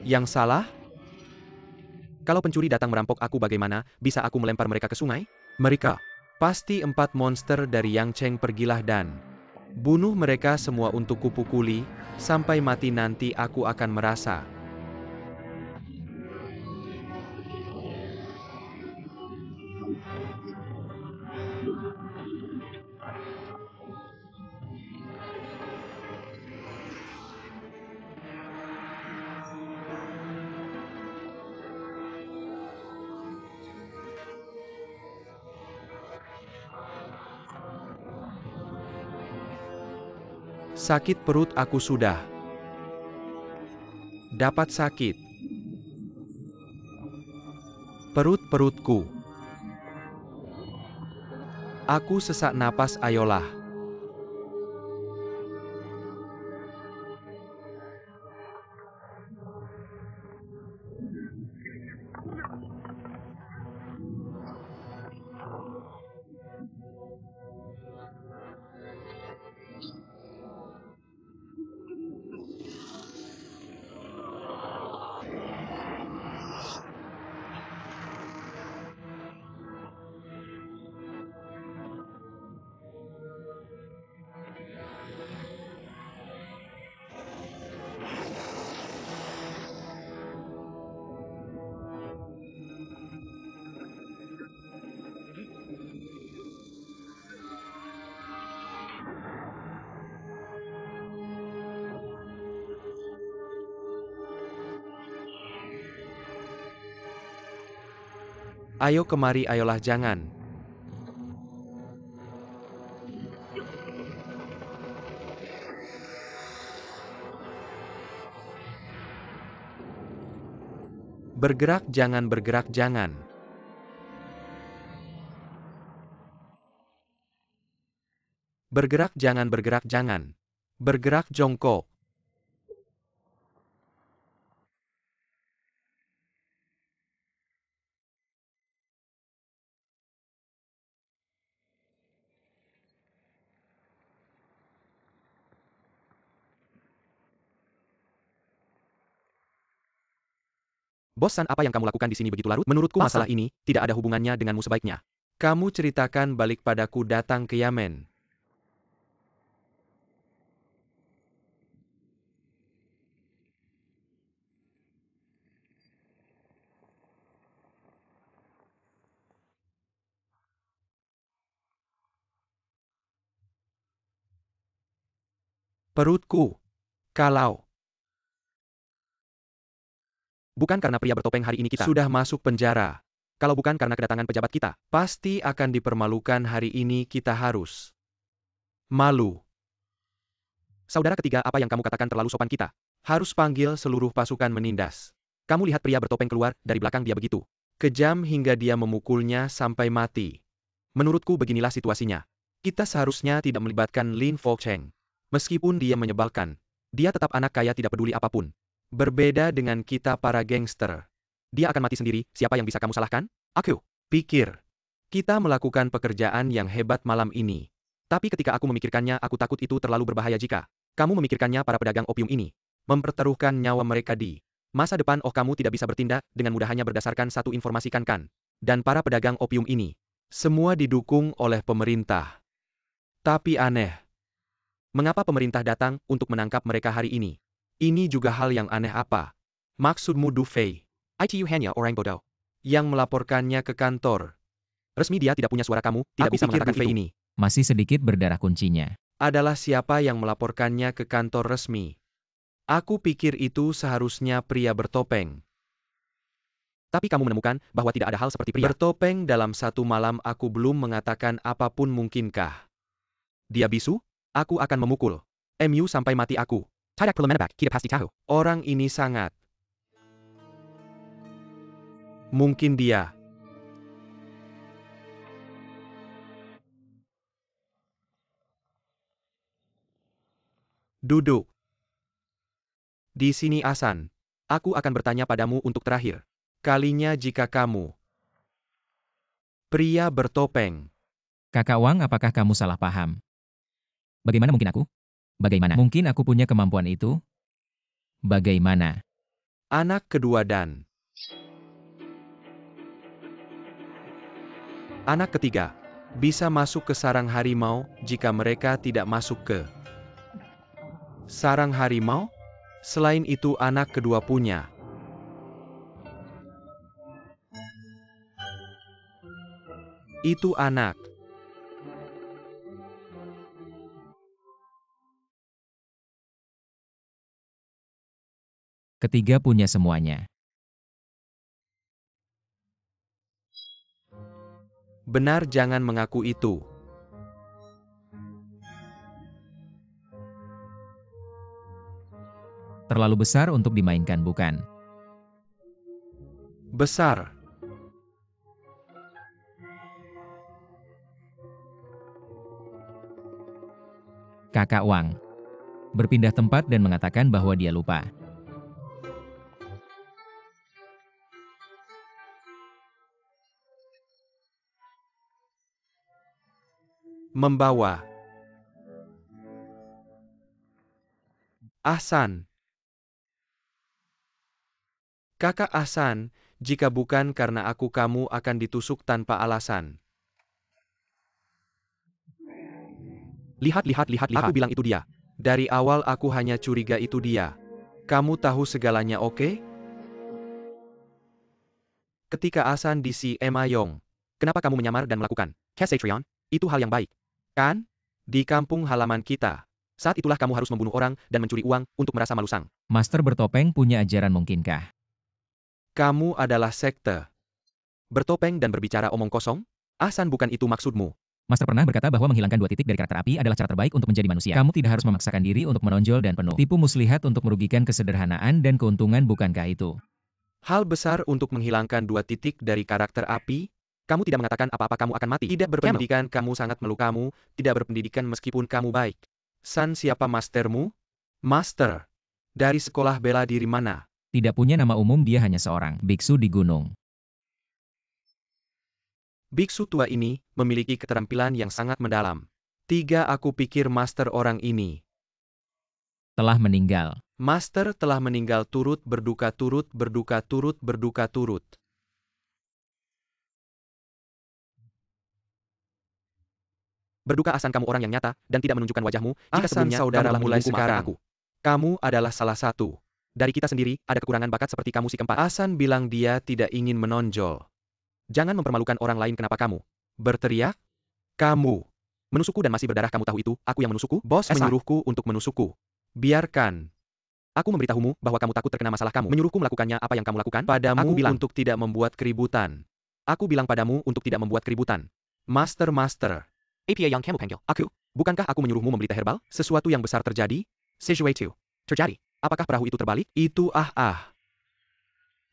Yang salah? Kalau pencuri datang merampok aku, bagaimana bisa aku melempar mereka ke sungai? Mereka pasti 4 monster dari Yang Cheng. Pergilah dan bunuh mereka semua untuk kupukuli, sampai mati. Nanti aku akan merasa. Sakit perut, aku sudah dapat sakit perutku. Aku sesak napas, ayolah. Ayo kemari, ayolah, jangan. Bergerak, jangan bergerak, jangan. Bergerak, jangan bergerak, jangan. Bergerak, jongkok. Bosan apa yang kamu lakukan di sini begitu larut? Menurutku masalah ini tidak ada hubungannya denganmu. Sebaiknya kamu ceritakan balik padaku. Datang ke Yamen. Perutku. Kalau bukan karena pria bertopeng hari ini, kita sudah masuk penjara. Kalau bukan karena kedatangan pejabat, kita pasti akan dipermalukan. Hari ini kita harus malu. Saudara ketiga, apa yang kamu katakan terlalu sopan. Kita harus panggil seluruh pasukan menindas. Kamu lihat pria bertopeng keluar dari belakang. Dia begitu kejam hingga dia memukulnya sampai mati. Menurutku beginilah situasinya. Kita seharusnya tidak melibatkan Lin Fengcheng. Meskipun dia menyebalkan, dia tetap anak kaya, tidak peduli apapun. Berbeda dengan kita para gangster. Dia akan mati sendiri. Siapa yang bisa kamu salahkan? Aku pikir kita melakukan pekerjaan yang hebat malam ini. Tapi ketika aku memikirkannya, aku takut itu terlalu berbahaya. Jika kamu memikirkannya, para pedagang opium ini mempertaruhkan nyawa mereka di masa depan. Oh, kamu tidak bisa bertindak dengan mudah hanya berdasarkan satu informasi, kan? Dan para pedagang opium ini semua didukung oleh pemerintah. Tapi aneh. Mengapa pemerintah datang untuk menangkap mereka hari ini? Ini juga hal yang aneh. Apa maksudmu, Du Fei? Itu hanya orang bodoh yang melaporkannya ke kantor resmi. Dia tidak punya suara. Kamu tidak bisa mengatakan Du Fei ini Masih sedikit berdarah kuncinya. adalah siapa yang melaporkannya ke kantor resmi. Aku pikir itu seharusnya pria bertopeng. Tapi kamu menemukan bahwa tidak ada hal seperti pria bertopeng dalam satu malam. Aku belum mengatakan apapun. Mungkinkah dia bisu? Aku akan memukul MU sampai mati. Aku tidak perlu menebak. Kita pasti tahu. Orang ini sangat Mungkin dia. Duduk. Di sini Asan. Aku akan bertanya padamu untuk terakhir kalinya jika kamu. Pria bertopeng. Kakak Wang, apakah kamu salah paham? Bagaimana mungkin aku? Bagaimana mungkin aku punya kemampuan itu? Bagaimana? Anak kedua dan anak ketiga bisa masuk ke sarang harimau jika mereka tidak masuk ke sarang harimau. Selain itu anak kedua punya itu anak. Ketiga punya semuanya. Benar, jangan mengaku itu. Terlalu besar untuk dimainkan, bukan? Besar. Kakak Wang berpindah tempat dan mengatakan bahwa dia lupa. Membawa Ahsan. Kakak Ahsan, jika bukan karena aku kamu akan ditusuk tanpa alasan. Lihat. Aku bilang itu dia. Dari awal aku hanya curiga itu dia. Kamu tahu segalanya, oke? Ketika Ahsan di si Emayong. Kenapa kamu menyamar dan melakukan Kesatrion? Itu hal yang baik. Kan? Di kampung halaman kita. Saat itulah kamu harus membunuh orang dan mencuri uang untuk merasa malu sang. Master bertopeng punya ajaran mungkinkah? Kamu adalah sekte. Bertopeng dan berbicara omong kosong? Ahsan, bukan itu maksudmu. Master pernah berkata bahwa menghilangkan 2 titik dari karakter api adalah cara terbaik untuk menjadi manusia. Kamu tidak harus memaksakan diri untuk menonjol dan penuh tipu muslihat untuk merugikan kesederhanaan dan keuntungan, bukankah itu? Hal besar untuk menghilangkan 2 titik dari karakter api? Kamu tidak mengatakan apa-apa, kamu akan mati. Tidak berpendidikan, kamu sangat melukamu. Tidak berpendidikan meskipun kamu baik. San, siapa mastermu? Master. Dari sekolah bela diri mana? Tidak punya nama umum, dia hanya seorang biksu di gunung. Biksu tua ini memiliki keterampilan yang sangat mendalam. 3. Aku pikir master orang ini Telah meninggal. Master telah meninggal, turut berduka, turut berduka, turut berduka, turut. Berduka Ahsan, kamu orang yang nyata dan tidak menunjukkan wajahmu. Jika Ahsan sebelumnya saudara, kamu telah mulai menipuku, maafkan sekarang aku. Kamu adalah salah satu. Dari kita sendiri, ada kekurangan bakat seperti kamu si keempat. Ahsan bilang dia tidak ingin menonjol. Jangan mempermalukan orang lain. Kenapa kamu berteriak? Kamu menusukku dan masih berdarah. Kamu tahu itu, aku yang menusukku? Bos menyuruhku untuk menusukku. Biarkan. Aku memberitahumu bahwa kamu takut terkena masalah. Kamu menyuruhku melakukannya. Apa yang kamu lakukan? Padamu aku bilang untuk tidak membuat keributan. Aku bilang padamu untuk tidak membuat keributan. Master. APA yang kamu panggil aku? Bukankah aku menyuruhmu membeli teh herbal? Sesuatu yang besar terjadi? Sesuatu terjadi. Apakah perahu itu terbalik? Itu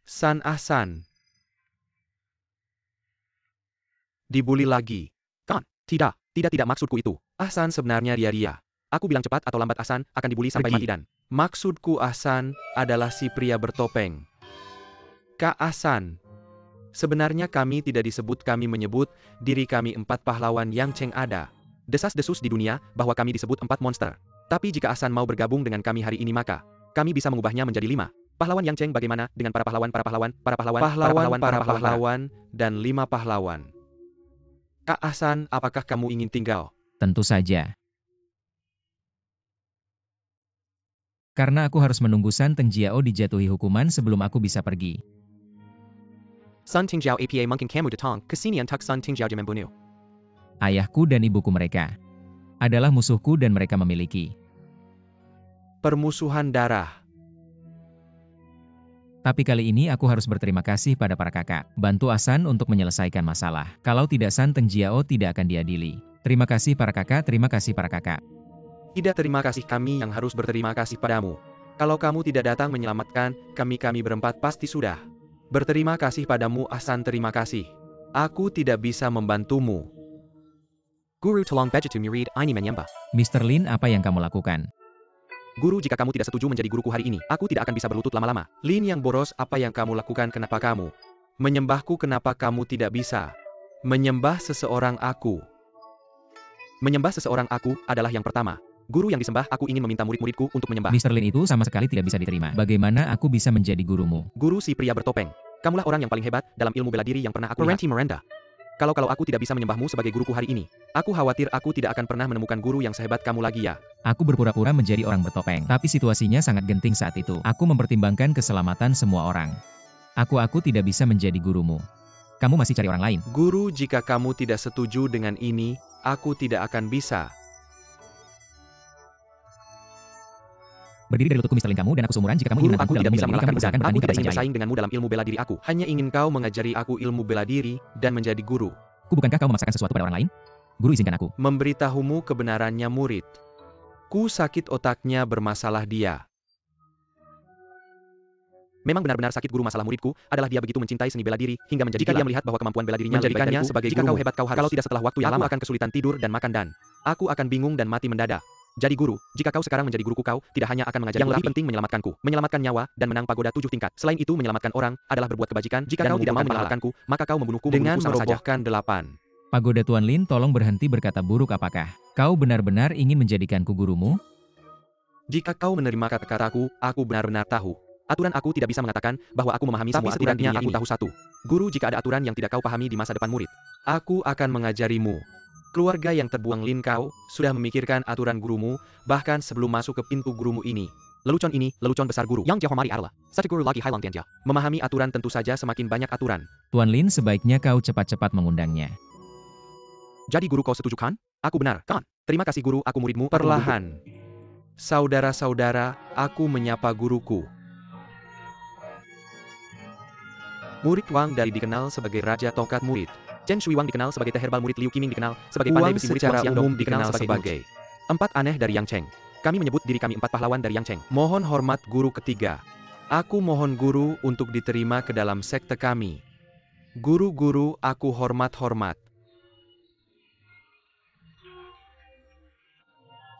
San Ahsan. Dibully lagi. Kan? Tidak maksudku itu. Ahsan sebenarnya ria-ria. Aku bilang cepat atau lambat Ahsan akan dibully sampai mati dan maksudku Ahsan adalah si pria bertopeng. Kak Ahsan. Sebenarnya kami tidak disebut, kami menyebut diri kami 4 pahlawan yang Cheng ada. Desas-desus di dunia bahwa kami disebut 4 monster. Tapi jika Ahsan mau bergabung dengan kami hari ini maka kami bisa mengubahnya menjadi 5. Pahlawan yang Cheng bagaimana dengan para pahlawan, dan 5 pahlawan. Kak Ahsan, apakah kamu ingin tinggal? Tentu saja. Karena aku harus menunggu San Tengjiao dijatuhi hukuman sebelum aku bisa pergi. Sun Tingjiao APA mungkin kamu datang ke sini untuk Sun Tingjiao membunuh. Ayahku dan ibuku mereka adalah musuhku dan mereka memiliki permusuhan darah. Tapi kali ini aku harus berterima kasih pada para kakak. Bantu Ahsan untuk menyelesaikan masalah. Kalau tidak, San Tengjiao tidak akan diadili. Terima kasih para kakak, terima kasih para kakak. Tidak, terima kasih, kami yang harus berterima kasih padamu. Kalau kamu tidak datang menyelamatkan kami berempat pasti sudah Berterima kasih padamu Ahsan, terima kasih. Aku tidak bisa membantumu. Guru tolong bantu murid ini menyembah. Mr. Lin, apa yang kamu lakukan? Guru, jika kamu tidak setuju menjadi guruku hari ini, aku tidak akan bisa berlutut lama-lama. Lin yang boros, apa yang kamu lakukan? Kenapa kamu menyembahku? Kenapa kamu tidak bisa menyembah seseorang aku? Menyembah seseorang aku adalah yang pertama. Guru yang disembah, aku ingin meminta murid-muridku untuk menyembah. Mr. Lin, itu sama sekali tidak bisa diterima. Bagaimana aku bisa menjadi gurumu? Guru, si pria bertopeng. Kamulah orang yang paling hebat dalam ilmu bela diri yang pernah aku lihat. Miranda. Kalau aku tidak bisa menyembahmu sebagai guruku hari ini, aku khawatir aku tidak akan pernah menemukan guru yang sehebat kamu lagi ya. Aku berpura-pura menjadi orang bertopeng, tapi situasinya sangat genting saat itu. Aku mempertimbangkan keselamatan semua orang. Aku tidak bisa menjadi gurumu. Kamu masih cari orang lain. Guru, jika kamu tidak setuju dengan ini, aku tidak akan bisa. Berdiri dari lututku, Mr. Lin, kamu dan aku seumuran. Jika kamu ingin Guru, aku menantangku tidak dalam bisa ilmu bela diri, mengalahkanmu. kamu Aku tidak ingin bersaing bersaing denganmu dalam ilmu bela diri aku. Hanya ingin kau mengajari aku ilmu bela diri dan menjadi guru. Bukankah kau memaksakan sesuatu pada orang lain? Guru, izinkan aku. Memberitahumu kebenarannya, murid. Ku sakit otaknya, bermasalah dia. Memang benar-benar sakit. Guru, masalah muridku adalah dia begitu mencintai seni bela diri hingga menjadi gila. Dia melihat bahwa kemampuan bela dirinya menjadikannya lebih baik sebagai jika gurumu. kau hebat, kau harus. Kalau tidak, setelah waktu yang lama akan kesulitan tidur dan makan, dan aku akan bingung dan mati mendadak. Jadi guru, jika kau sekarang menjadi guruku, kau tidak hanya akan mengajari yang lebih penting, menyelamatkanku, menyelamatkan nyawa dan menang pagoda 7 tingkat. Selain itu, menyelamatkan orang adalah berbuat kebajikan. Jika kau tidak mau menyelamatkanku, maka kau membunuhku Dengan sama saja. merobohkan 8. Pagoda Tuan Lin, tolong berhenti berkata buruk. Apakah kau benar-benar ingin menjadikanku gurumu? Jika kau menerima kata-kataku, aku benar-benar tahu. Aturan aku tidak bisa mengatakan bahwa aku memahami semua aturan di dunia ini. Aku tahu satu. Guru, jika ada aturan yang tidak kau pahami di masa depan murid, aku akan mengajarimu. Keluarga yang terbuang Lin, kau sudah memikirkan aturan gurumu, bahkan sebelum masuk ke pintu gurumu ini. Lelucon ini, lelucon besar guru. Yang dihormati adalah satu guru lagi Highland Tianjia. Memahami aturan tentu saja semakin banyak aturan. Tuan Lin, sebaiknya kau cepat-cepat mengundangnya. Jadi guru, kau setuju kan? Aku benar, kan? Terima kasih guru, aku muridmu. Perlahan. Saudara-saudara, aku menyapa guruku. Murid Wang Dari dikenal sebagai Raja Tongkat Murid. Chen Shuiwang dikenal sebagai teh herbal, murid Liu Qiming dikenal sebagai pandai besi, murid secara Huang Xiangdong umum dikenal sebagai 4 aneh dari Yang Cheng. Kami menyebut diri kami 4 pahlawan dari Yang Cheng. Mohon hormat guru ketiga. Aku mohon guru untuk diterima ke dalam sekte kami. Guru-guru, aku hormat-hormat.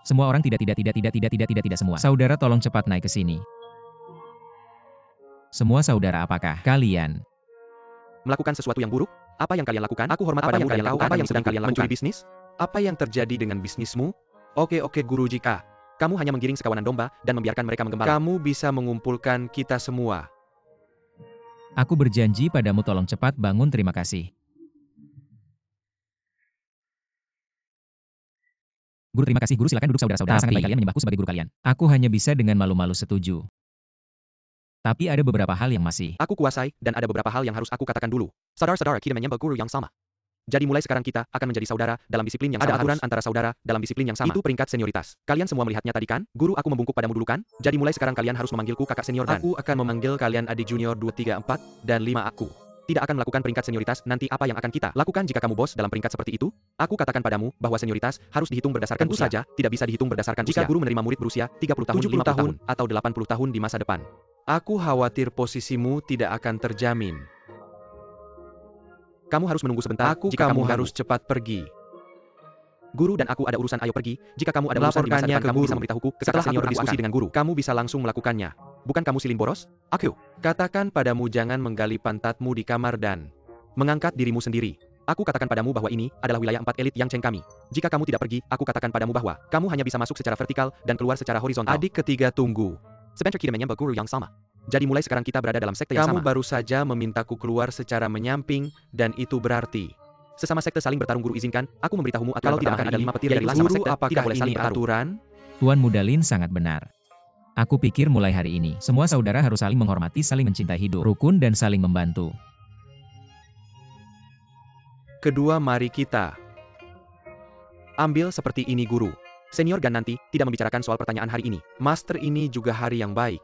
Semua orang tidak semua. Saudara, tolong cepat naik ke sini. Semua saudara, apakah kalian melakukan sesuatu yang buruk? Apa yang kalian lakukan? Aku hormat padamu. Kalian lakukan apa yang sedang kalian lakukan? Mencuri bisnis? Apa yang terjadi dengan bisnismu? Oke guru, jika kamu hanya menggiring sekawanan domba dan membiarkan mereka menggembala, kamu bisa mengumpulkan kita semua. Aku berjanji padamu, tolong cepat bangun. Terima kasih. Guru, terima kasih. Guru, silakan duduk. Saudara-saudara, sangat baik kalian menyembahku sebagai guru kalian. Aku hanya bisa dengan malu-malu setuju. Tapi ada beberapa hal yang masih aku kuasai, dan ada beberapa hal yang harus aku katakan dulu. Saudara-saudara, kita menyembah guru yang sama. Jadi mulai sekarang kita akan menjadi saudara dalam disiplin yang sama. Ada aturan antara saudara dalam disiplin yang sama. Itu peringkat senioritas. Kalian semua melihatnya tadi kan? Guru, aku membungkuk padamu dulu kan? Jadi mulai sekarang kalian harus memanggilku kakak senior, dan aku akan memanggil kalian adik junior 2, 3, 4, dan 5. Aku tidak akan melakukan peringkat senioritas. Nanti apa yang akan kita lakukan jika kamu bos dalam peringkat seperti itu? Aku katakan padamu bahwa senioritas harus dihitung berdasarkan usia. Saja, tidak bisa dihitung berdasarkan jika guru menerima murid berusia 30 tahun, 50 tahun, atau 80 tahun di masa depan. Aku khawatir posisimu tidak akan terjamin. Kamu harus menunggu sebentar. Jika kamu harus cepat pergi. Guru dan aku ada urusan, ayo pergi. Jika kamu ada urusan di masa depan, kamu bisa memberitahuku. Setelah aku berdiskusi dengan guru, kamu bisa langsung melakukannya. Bukan kamu silin boros? Aku katakan padamu jangan menggali pantatmu di kamar dan mengangkat dirimu sendiri. Aku katakan padamu bahwa ini adalah wilayah 4 elit Yang Cheng kami. Jika kamu tidak pergi, aku katakan padamu bahwa kamu hanya bisa masuk secara vertikal dan keluar secara horizontal. Adik ketiga, tunggu. Sebentar, kita menyembah guru yang sama. Jadi mulai sekarang kita berada dalam sekte yang sama. Kamu baru saja memintaku keluar secara menyamping, dan itu berarti sesama sekte saling bertarung. Guru, izinkan aku memberitahumu aturan. Kalau tidak akan ada 5 petir dari guru, sekte, apakah tidak boleh saling ini bertarung. Aturan? Tuan Muda Lin sangat benar. Aku pikir mulai hari ini, semua saudara harus saling menghormati, saling mencintai hidup rukun, dan saling membantu. Kedua, mari kita ambil seperti ini guru. Senior Gan nanti tidak membicarakan soal pertanyaan hari ini. Master, ini juga hari yang baik.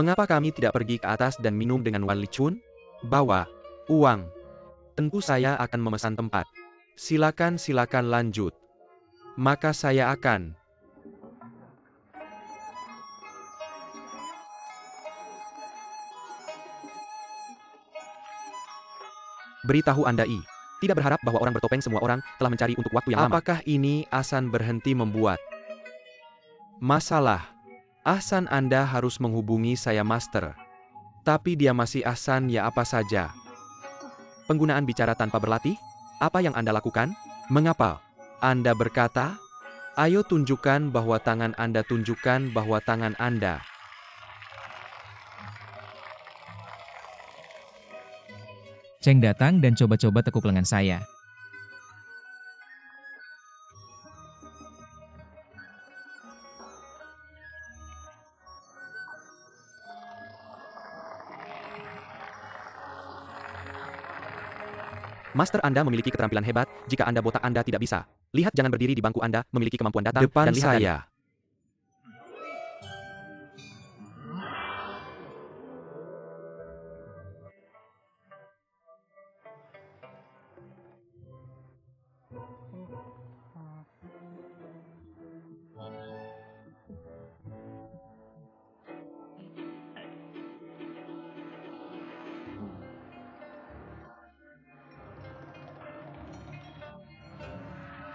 Mengapa kami tidak pergi ke atas dan minum dengan Wan Lichun? Bawa uang. Tentu saya akan memesan tempat. Silakan lanjut. Maka saya akan Beritahu Anda tidak berharap bahwa orang bertopeng semua orang telah mencari untuk waktu yang lama. Apakah ini Ahsan berhenti membuat masalah? Ahsan, Anda harus menghubungi saya Master. Tapi dia masih Ahsan ya, apa saja. Penggunaan bicara tanpa berlatih? Apa yang Anda lakukan? Mengapa Anda berkata? Ayo tunjukkan bahwa tangan Anda, tunjukkan bahwa tangan Anda. Cheng datang dan coba-coba tekuk lengan saya. Master, Anda memiliki keterampilan hebat. Jika Anda botak, Anda tidak bisa. Lihat, jangan berdiri di bangku Anda, memiliki kemampuan datang Depan dan lihat saya.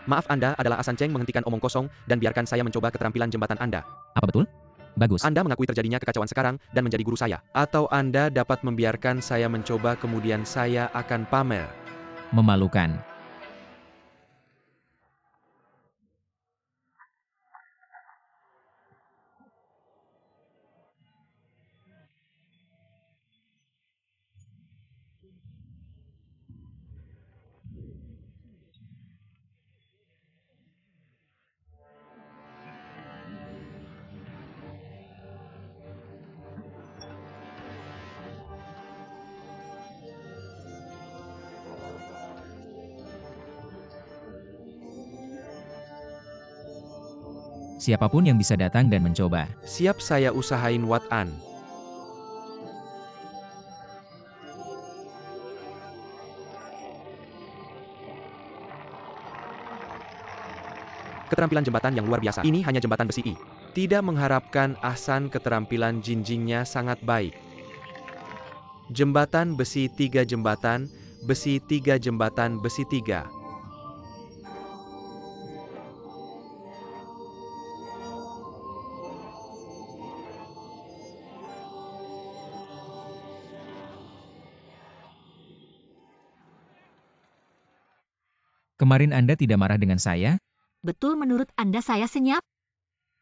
Maaf, Anda adalah Ahsan. Cheng menghentikan omong kosong dan biarkan saya mencoba keterampilan jembatan Anda. Apa betul? Bagus. Anda mengakui terjadinya kekacauan sekarang dan menjadi guru saya. Atau Anda dapat membiarkan saya mencoba, kemudian saya akan pamer. Memalukan. Siapapun yang bisa datang dan mencoba. Siap, saya usahain, Wat-an. Keterampilan jembatan yang luar biasa. Ini hanya jembatan besi. Tidak mengharapkan Ahsan, keterampilan jinjingnya sangat baik. Jembatan besi 3, jembatan besi 3, jembatan besi 3. Kemarin Anda tidak marah dengan saya? Betul, menurut Anda saya senyap?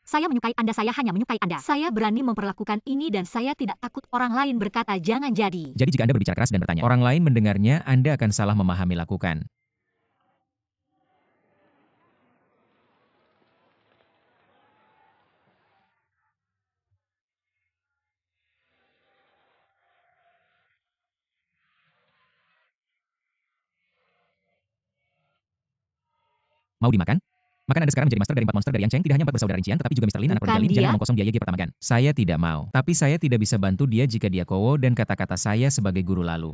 Saya menyukai Anda, saya hanya menyukai Anda. Saya berani memperlakukan ini dan saya tidak takut orang lain berkata jangan jadi. Jadi jika Anda berbicara keras dan bertanya, orang lain mendengarnya, Anda akan salah memahami lakukan. Mau dimakan? Makan Anda sekarang menjadi master dari 4 monster dari Yang Cheng, tidak hanya 4 bersaudara rincian, tetapi juga Mr. Lin, anak Bukan Raja Lin, dia. jangan omong kosong biaya pertama gan. Saya tidak mau. Tapi saya tidak bisa bantu dia jika dia kowo dan kata-kata saya sebagai guru lalu.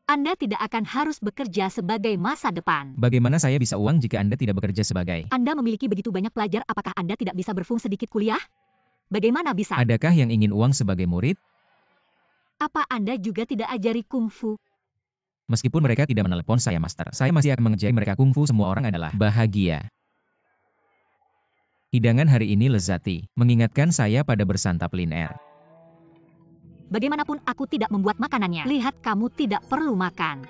Anda tidak akan harus bekerja sebagai masa depan. Bagaimana saya bisa uang jika Anda tidak bekerja sebagai? Anda memiliki begitu banyak pelajar, apakah Anda tidak bisa berfungsi sedikit kuliah? Bagaimana bisa? Adakah yang ingin uang sebagai murid? Apa Anda juga tidak ajari kungfu? Meskipun mereka tidak menelepon saya master, saya masih akan mengejari mereka kungfu. Semua orang adalah bahagia. Hidangan hari ini lezati, mengingatkan saya pada bersantap Lin Air. Bagaimanapun aku tidak membuat makanannya. Lihat, kamu tidak perlu makan.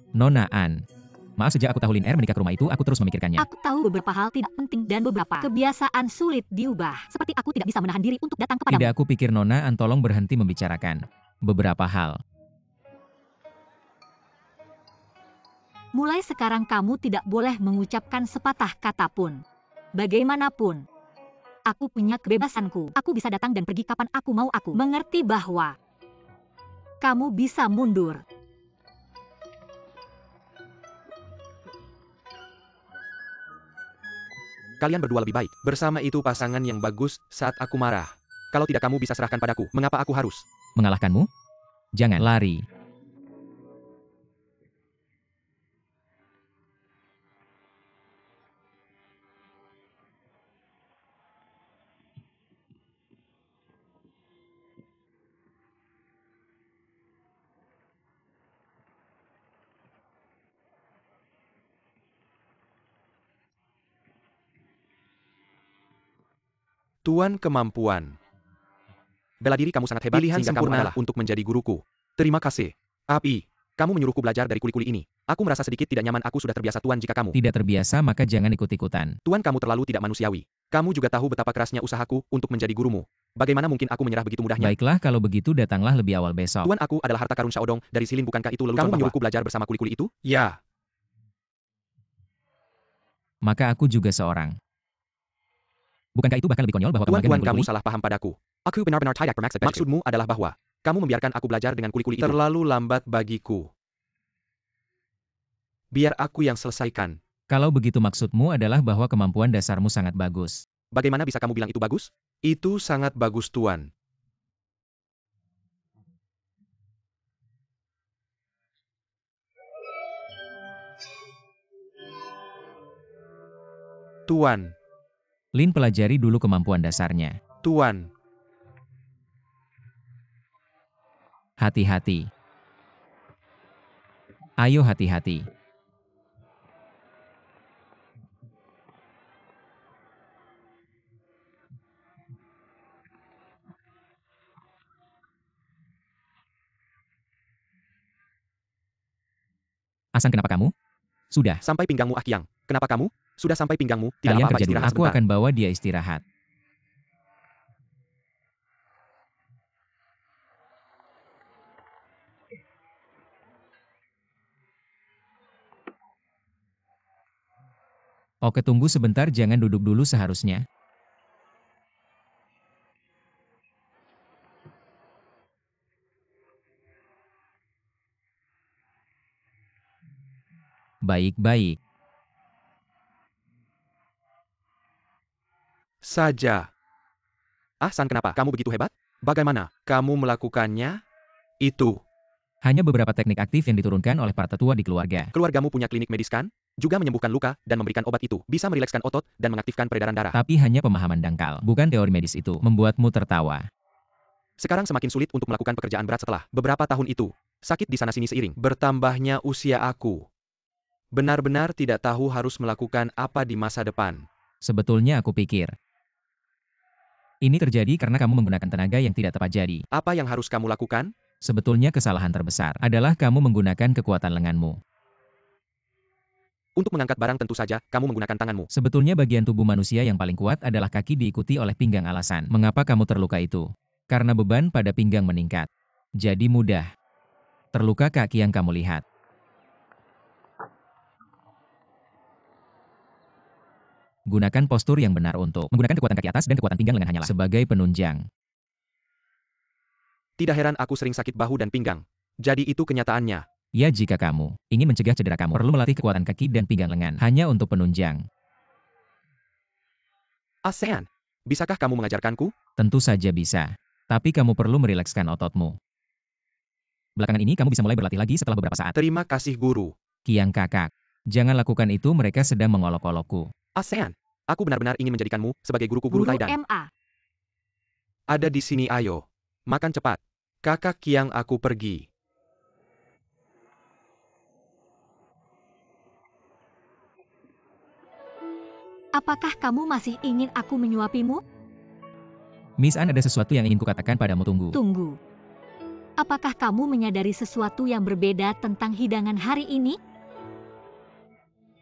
Nona An. Maaf, sejak aku tahu Lin Air menikah ke rumah itu, aku terus memikirkannya. Aku tahu beberapa hal tidak penting dan beberapa kebiasaan sulit diubah. Seperti aku tidak bisa menahan diri untuk datang kepadamu. Tidak, aku pikir Nona An tolong berhenti membicarakan beberapa hal. Mulai sekarang kamu tidak boleh mengucapkan sepatah kata pun. Bagaimanapun, aku punya kebebasanku. Aku bisa datang dan pergi kapan aku mau. Aku mengerti bahwa kamu bisa mundur. Kalian berdua lebih baik. Bersama itu pasangan yang bagus saat aku marah. Kalau tidak, kamu bisa serahkan padaku. Mengapa aku harus Mengalahkanmu? Jangan lari. Tuan kemampuan. Bela diri kamu sangat hebat, Pilihan sehingga sempurna kamu adalah untuk menjadi guruku. Terima kasih. Api, kamu menyuruhku belajar dari kuli-kuli ini. Aku merasa sedikit tidak nyaman. Aku sudah terbiasa Tuan jika kamu. Tidak terbiasa maka jangan ikut-ikutan. Tuan, kamu terlalu tidak manusiawi. Kamu juga tahu betapa kerasnya usahaku untuk menjadi gurumu. Bagaimana mungkin aku menyerah begitu mudahnya? Baiklah kalau begitu datanglah lebih awal besok. Tuan, aku adalah harta karun Xiaodong dari Silin, bukankah itu lelucon? Kamu bahwa- menyuruhku belajar bersama kuli-kuli itu? Ya. Maka aku juga seorang. Bukankah itu bahkan lebih konyol bahwa Tuan, kamu kamu kuli-kuli? salah paham padaku. Aku benar-benar tidak bermaksud. Maksudmu adalah bahwa kamu membiarkan aku belajar dengan kuli-kuli itu. Terlalu lambat bagiku. Biar aku yang selesaikan. Kalau begitu maksudmu adalah bahwa kemampuan dasarmu sangat bagus. Bagaimana bisa kamu bilang itu bagus? Itu sangat bagus, Tuan. Tuan, Lin pelajari dulu kemampuan dasarnya. Tuan. Hati-hati. Ayo hati-hati. Asan, kenapa kamu? Sudah. Sampai pinggangmu, Ah Kiang. Kenapa kamu? Sudah sampai pinggangmu, tidak Kalian apa-apa, kerja dulu. istirahat Aku sebentar. akan bawa dia istirahat. Oke, tunggu sebentar, jangan duduk dulu seharusnya. Baik-baik. Saja. Ah San, kenapa? Kamu begitu hebat? Bagaimana kamu melakukannya? Itu. Hanya beberapa teknik aktif yang diturunkan oleh para tetua di keluarga. Keluargamu punya klinik medis kan? Juga menyembuhkan luka dan memberikan obat itu. Bisa merilekskan otot dan mengaktifkan peredaran darah. Tapi hanya pemahaman dangkal, bukan teori medis itu, membuatmu tertawa. Sekarang semakin sulit untuk melakukan pekerjaan berat setelah beberapa tahun itu. Sakit di sana-sini seiring bertambahnya usia aku. Benar-benar tidak tahu harus melakukan apa di masa depan. Sebetulnya aku pikir, ini terjadi karena kamu menggunakan tenaga yang tidak tepat jadi. Apa yang harus kamu lakukan? Sebetulnya kesalahan terbesar adalah kamu menggunakan kekuatan lenganmu. Untuk mengangkat barang tentu saja, kamu menggunakan tanganmu. Sebetulnya bagian tubuh manusia yang paling kuat adalah kaki, diikuti oleh pinggang. Alasan mengapa kamu terluka itu? Karena beban pada pinggang meningkat. Jadi mudah terluka kaki yang kamu lihat. Gunakan postur yang benar untuk menggunakan kekuatan kaki atas dan kekuatan pinggang lengan hanyalah sebagai penunjang. Tidak heran aku sering sakit bahu dan pinggang. Jadi itu kenyataannya. Ya, jika kamu ingin mencegah cedera, kamu perlu melatih kekuatan kaki dan pinggang lengan hanya untuk penunjang. ASEAN, bisakah kamu mengajarkanku? Tentu saja bisa. Tapi kamu perlu merilekskan ototmu. Belakangan ini kamu bisa mulai berlatih lagi setelah beberapa saat. Terima kasih guru. Kiang kakak, jangan lakukan itu, mereka sedang mengolok-olokku. ASEAN, aku benar-benar ingin menjadikanmu sebagai guruku, guru Guru Taidan. MA. Ada di sini, ayo. Makan cepat. Kakak Kiang, aku pergi. Apakah kamu masih ingin aku menyuapimu? Miss An, ada sesuatu yang ingin kukatakan padamu, tunggu. Tunggu. Apakah kamu menyadari sesuatu yang berbeda tentang hidangan hari ini?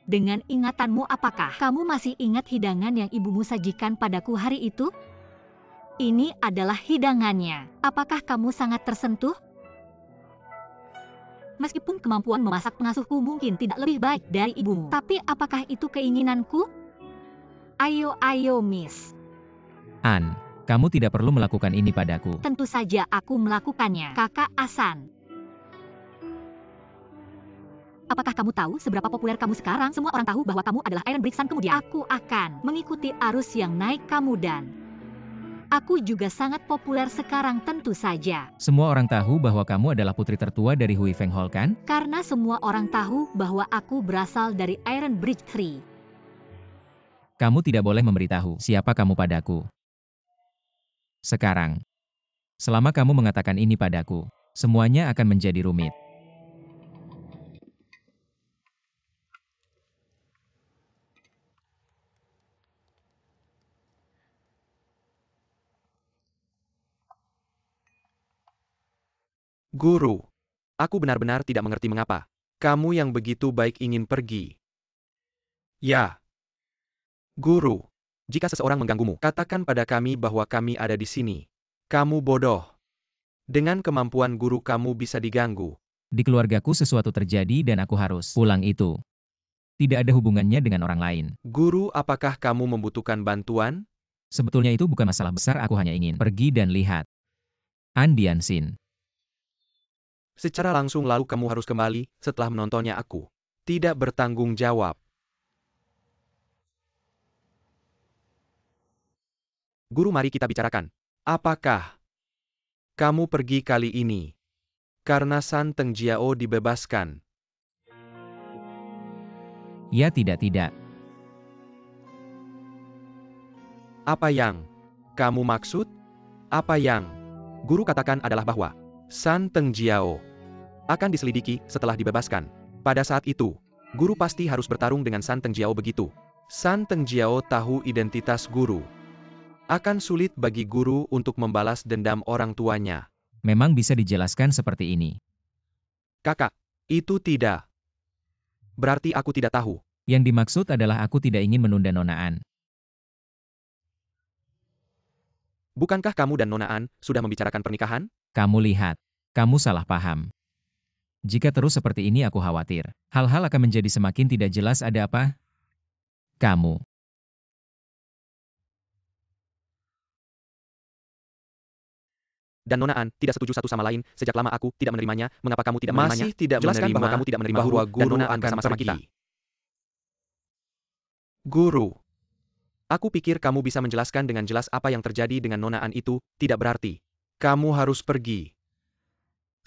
Dengan ingatanmu, apakah kamu masih ingat hidangan yang ibumu sajikan padaku hari itu? Ini adalah hidangannya. Apakah kamu sangat tersentuh? Meskipun kemampuan memasak pengasuhku mungkin tidak lebih baik dari ibumu, tapi apakah itu keinginanku? Ayo, Miss. An, kamu tidak perlu melakukan ini padaku. Tentu saja aku melakukannya, Kakak Asan. Apakah kamu tahu seberapa populer kamu sekarang? Semua orang tahu bahwa kamu adalah Iron Bridge Sun. Kemudian aku akan mengikuti arus yang naik kamu dan aku juga sangat populer sekarang, tentu saja. Semua orang tahu bahwa kamu adalah putri tertua dari Hui Feng Hall, kan? Karena semua orang tahu bahwa aku berasal dari Iron Bridge 3. Kamu tidak boleh memberitahu siapa kamu padaku. Sekarang, selama kamu mengatakan ini padaku, semuanya akan menjadi rumit. Guru, aku benar-benar tidak mengerti mengapa kamu yang begitu baik ingin pergi. Ya. Guru, jika seseorang mengganggumu, katakan pada kami bahwa kami ada di sini. Kamu bodoh. Dengan kemampuan guru kamu bisa diganggu. Di keluargaku sesuatu terjadi dan aku harus pulang itu. Tidak ada hubungannya dengan orang lain. Guru, apakah kamu membutuhkan bantuan? Sebetulnya itu bukan masalah besar, aku hanya ingin pergi dan lihat. Andian Sin. Secara langsung lalu kamu harus kembali setelah menontonnya aku. Tidak bertanggung jawab. Guru, mari kita bicarakan. Apakah kamu pergi kali ini karena San Tengjiao dibebaskan? Ya, tidak. Apa yang kamu maksud? Apa yang guru katakan adalah bahwa San Tengjiao akan diselidiki setelah dibebaskan. Pada saat itu, guru pasti harus bertarung dengan San Tengjiao begitu. San Tengjiao tahu identitas guru. Akan sulit bagi guru untuk membalas dendam orang tuanya. Memang bisa dijelaskan seperti ini. Kakak, itu tidak. Berarti aku tidak tahu. Yang dimaksud adalah aku tidak ingin menunda Nonaan. Bukankah kamu dan Nonaan sudah membicarakan pernikahan? Kamu lihat, kamu salah paham. Jika terus seperti ini aku khawatir. Hal-hal akan menjadi semakin tidak jelas. Ada apa? Kamu. Dan Nonaan tidak setuju satu sama lain. Sejak lama aku tidak menerimanya. Mengapa kamu tidak menerimanya? Masih tidak Jelaskan menerima bahwa kamu tidak menerima bahwa guru dan guru Nonaan akan bersama-sama pergi. kita. Guru, aku pikir kamu bisa menjelaskan dengan jelas apa yang terjadi dengan Nonaan itu. Tidak berarti kamu harus pergi.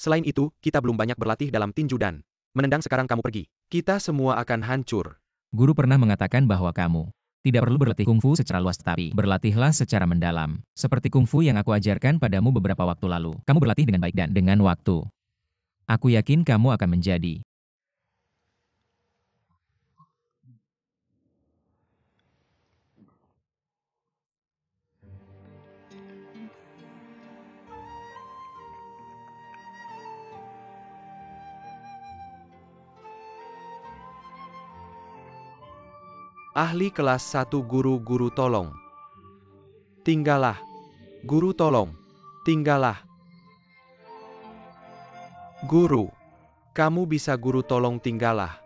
Selain itu, kita belum banyak berlatih dalam tinju dan menendang. Sekarang kamu pergi. Kita semua akan hancur. Guru pernah mengatakan bahwa kamu tidak perlu berlatih kungfu secara luas, tetapi berlatihlah secara mendalam. Seperti kungfu yang aku ajarkan padamu beberapa waktu lalu. Kamu berlatih dengan baik dan dengan waktu. Aku yakin kamu akan menjadi Ahli kelas 1 guru tolong. Tinggallah. Guru tolong. Tinggallah. Guru. Kamu bisa guru tolong tinggallah.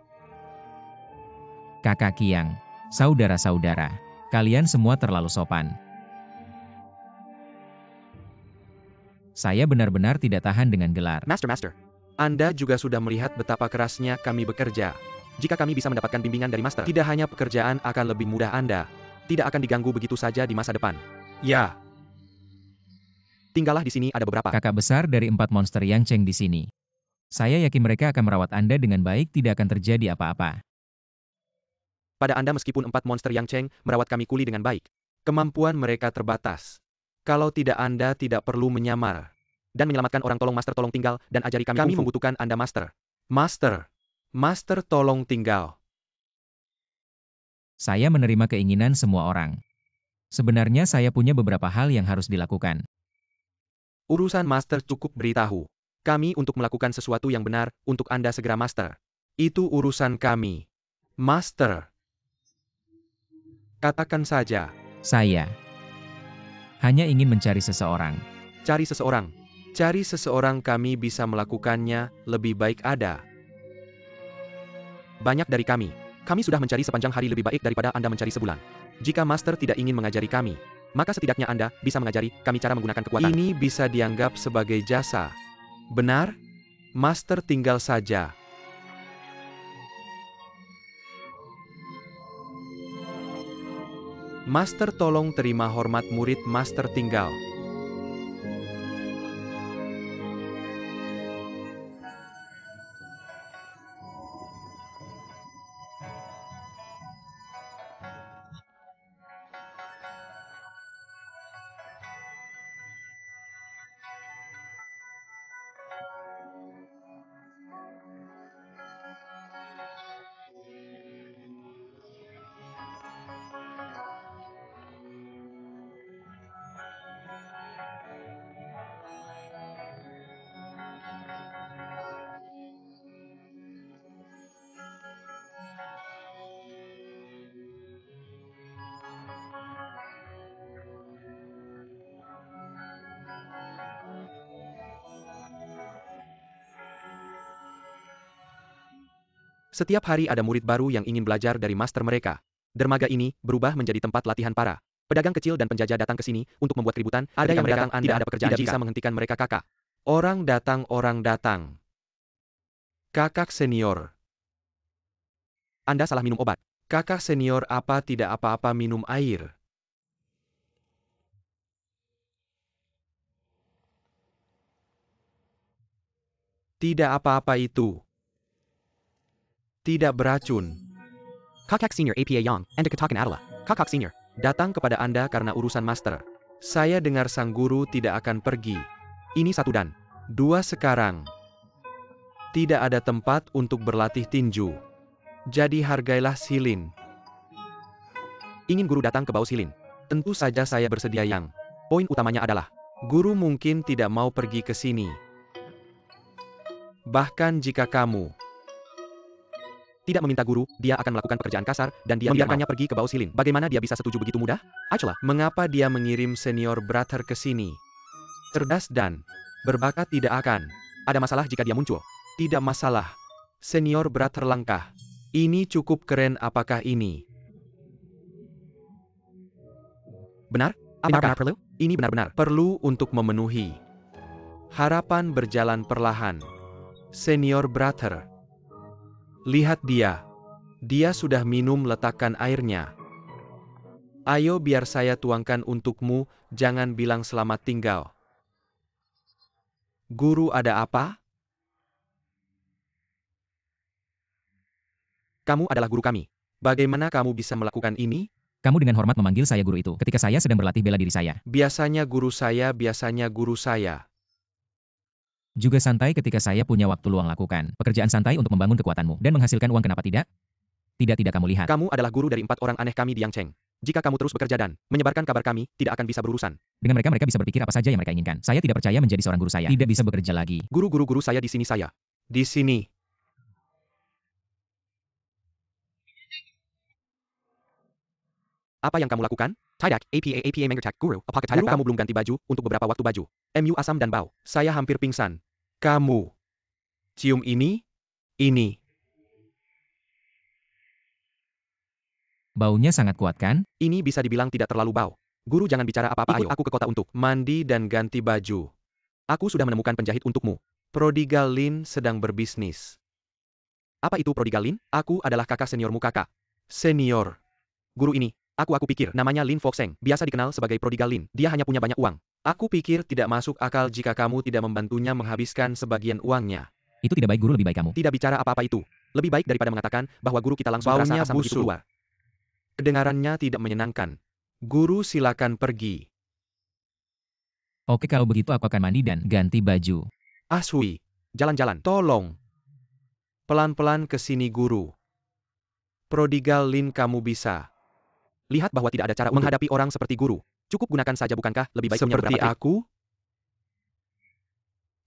kakak Kiang. Saudara-saudara, kalian semua terlalu sopan. Saya benar-benar tidak tahan dengan gelar. Master. Anda juga sudah melihat betapa kerasnya kami bekerja. Jika kami bisa mendapatkan bimbingan dari Master, tidak hanya pekerjaan akan lebih mudah Anda. Tidak akan diganggu begitu saja di masa depan. Ya. Tinggallah di sini, ada beberapa. Kakak besar dari 4 monster Yang Cheng di sini. Saya yakin mereka akan merawat Anda dengan baik, tidak akan terjadi apa-apa. Pada Anda meskipun 4 monster Yang Cheng merawat kami kuli dengan baik. Kemampuan mereka terbatas. Kalau tidak Anda tidak perlu menyamar. Dan menyelamatkan orang. Tolong Master, tolong tinggal dan ajari kami. Kami membutuhkan Anda Master. Master tolong tinggal. Saya menerima keinginan semua orang. Sebenarnya saya punya beberapa hal yang harus dilakukan. Urusan Master cukup beritahu. Kami untuk melakukan sesuatu yang benar untuk Anda segera Master. Itu urusan kami. Master. Katakan saja. Saya hanya ingin mencari seseorang. Cari seseorang. Cari seseorang kami bisa melakukannya, lebih baik ada. Banyak dari kami. Kami sudah mencari sepanjang hari, lebih baik daripada Anda mencari sebulan. Jika Master tidak ingin mengajari kami, maka setidaknya Anda bisa mengajari kami cara menggunakan kekuatan. Ini bisa dianggap sebagai jasa. Benar? Master tinggal saja. Master tolong terima hormat murid Master tinggal. Setiap hari ada murid baru yang ingin belajar dari master mereka. Dermaga ini berubah menjadi tempat latihan para pedagang kecil dan penjajah datang ke sini untuk membuat keributan. Ada yang mereka tidak ada pekerjaan tidak bisa menghentikan mereka. Kakak. Orang datang, orang datang. Kakak senior. Anda salah minum obat. Kakak senior, apa tidak apa-apa minum air? Tidak apa-apa itu. Tidak beracun. Kakak senior APA Yang, Anda katakan adalah. Kakak senior. Datang kepada Anda karena urusan master. Saya dengar sang guru tidak akan pergi. Ini 1 dan 2 sekarang. Tidak ada tempat untuk berlatih tinju. Jadi hargailah silin. Ingin guru datang ke bawah silin? Tentu saja saya bersedia. Yang poin utamanya adalah, guru mungkin tidak mau pergi ke sini. Bahkan jika kamu tidak meminta guru, dia akan melakukan pekerjaan kasar, dan dia membiarkannya pergi ke bawah silin. Bagaimana dia bisa setuju begitu mudah? Ayolah, mengapa dia mengirim senior brother ke sini? Cerdas dan berbakat tidak akan ada masalah jika dia muncul. Tidak masalah. Senior brother langkah. Ini cukup keren. Apakah ini benar? Apakah perlu? Ini benar-benar perlu untuk memenuhi harapan berjalan perlahan. Senior brother. Lihat dia. Dia sudah minum, letakkan airnya. Ayo biar saya tuangkan untukmu, jangan bilang selamat tinggal. Guru, ada apa? Kamu adalah guru kami. Bagaimana kamu bisa melakukan ini? Kamu dengan hormat memanggil saya guru itu ketika saya sedang berlatih bela diri saya. Biasanya guru saya. Juga santai ketika saya punya waktu luang. Lakukan pekerjaan santai untuk membangun kekuatanmu dan menghasilkan uang. Kenapa tidak? Tidak kamu lihat. Kamu adalah guru dari 4 orang aneh kami di Yangcheng. Jika kamu terus bekerja dan menyebarkan kabar, kami tidak akan bisa berurusan. Dengan mereka bisa berpikir apa saja yang mereka inginkan. Saya tidak percaya menjadi seorang guru. Saya tidak bisa bekerja lagi. Guru saya di sini. Di sini. Apa yang kamu lakukan? Tidak, APA Mengertak, guru, apakah tidak? Guru, kamu belum ganti baju untuk beberapa waktu. Baju MU asam dan bau. Saya hampir pingsan. Kamu cium ini. Baunya sangat kuat kan? Ini bisa dibilang tidak terlalu bau. Guru, jangan bicara apa-apa. Ikut aku ke kota untuk mandi dan ganti baju. Aku sudah menemukan penjahit untukmu. Prodigal Lin sedang berbisnis. Apa itu Prodigal Lin? Aku adalah kakak seniormu. Kakak senior. Guru ini, aku pikir namanya Lin Foxeng, biasa dikenal sebagai Prodigal Lin. Dia hanya punya banyak uang. Aku pikir tidak masuk akal jika kamu tidak membantunya menghabiskan sebagian uangnya. Itu tidak baik, guru. Lebih baik kamu tidak bicara apa-apa itu. Lebih baik daripada mengatakan bahwa guru kita langsung merasa asam begitu keluar. Kedengarannya tidak menyenangkan. Guru, silakan pergi. Oke, kalau begitu aku akan mandi dan ganti baju. Asui, jalan-jalan. Tolong. Pelan-pelan ke sini, guru. Prodigal Lin, kamu bisa lihat bahwa tidak ada cara menghadapi orang seperti guru. Cukup gunakan saja, bukankah? Lebih baik seperti aku?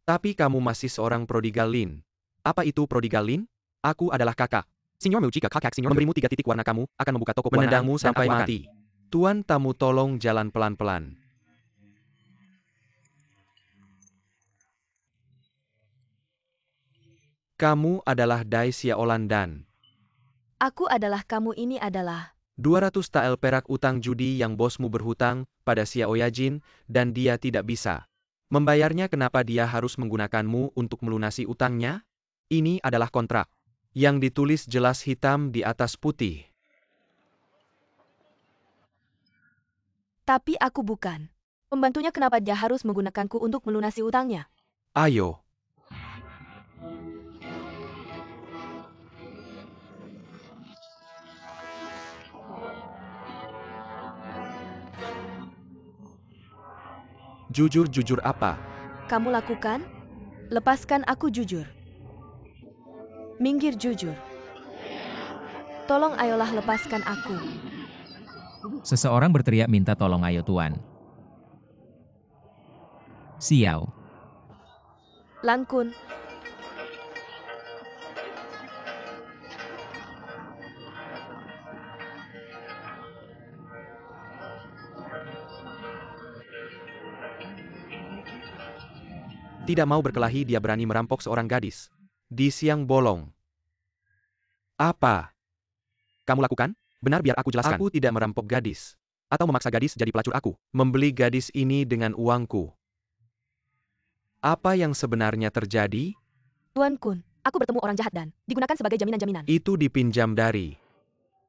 Tapi kamu masih seorang Prodigal Lin. Apa itu Prodigal Lin? Aku adalah kakak seniormu. Jika kakak senior memberimu 3 titik warna, kamu akan membuka toko pewarnaan menendangmu sampai mati. Tuan tamu, tolong jalan pelan-pelan. Kamu adalah Dai Xiaolan dan aku adalah kamu. Ini adalah 200 tael perak utang judi yang bosmu berhutang pada Xiao Yajin, dan dia tidak bisa membayarnya. Kenapa dia harus menggunakanmu untuk melunasi utangnya? Ini adalah kontrak yang ditulis jelas hitam di atas putih. Tapi aku bukan pembantunya. Kenapa dia harus menggunakanku untuk melunasi utangnya? Ayo. Jujur apa? Kamu lakukan? Lepaskan aku, jujur. Minggir, jujur. Tolong, ayolah lepaskan aku. Seseorang berteriak minta tolong. Ayo tuan. Xiao. Lan Kun. Tidak mau berkelahi, dia berani merampok seorang gadis di siang bolong. Apa kamu lakukan? Benar, biar aku jelaskan. Aku tidak merampok gadis. Atau memaksa gadis jadi pelacur aku. Membeli gadis ini dengan uangku. Apa yang sebenarnya terjadi? Tuan Kun, aku bertemu orang jahat dan digunakan sebagai jaminan-jaminan. Itu dipinjam dari...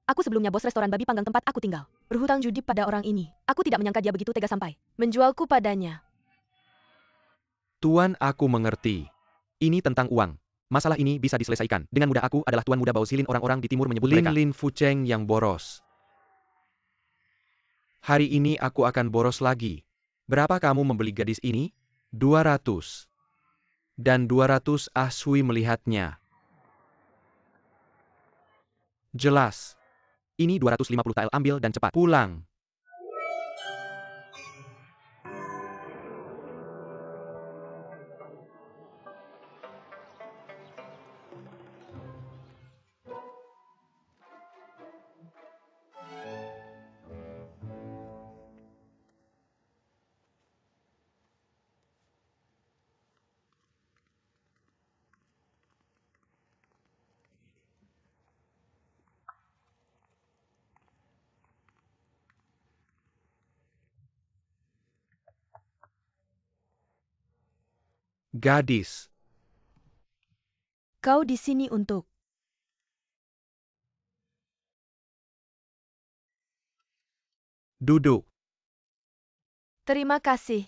Aku sebelumnya bos restoran babi panggang tempat aku tinggal. Berhutang judi pada orang ini. Aku tidak menyangka dia begitu tega sampai menjualku padanya. Tuan, aku mengerti. Ini tentang uang. Masalah ini bisa diselesaikan. Dengan mudah. Aku adalah Tuan Muda Bao Silin. Orang-orang di timur menyebut mereka Lin Fucheng yang boros. Hari ini aku akan boros lagi. Berapa kamu membeli gadis ini? 200. Dan 200 Sui melihatnya. Jelas. Ini 250 tael, ambil dan cepat pulang. Gadis. Kau di sini untuk... Duduk. Terima kasih.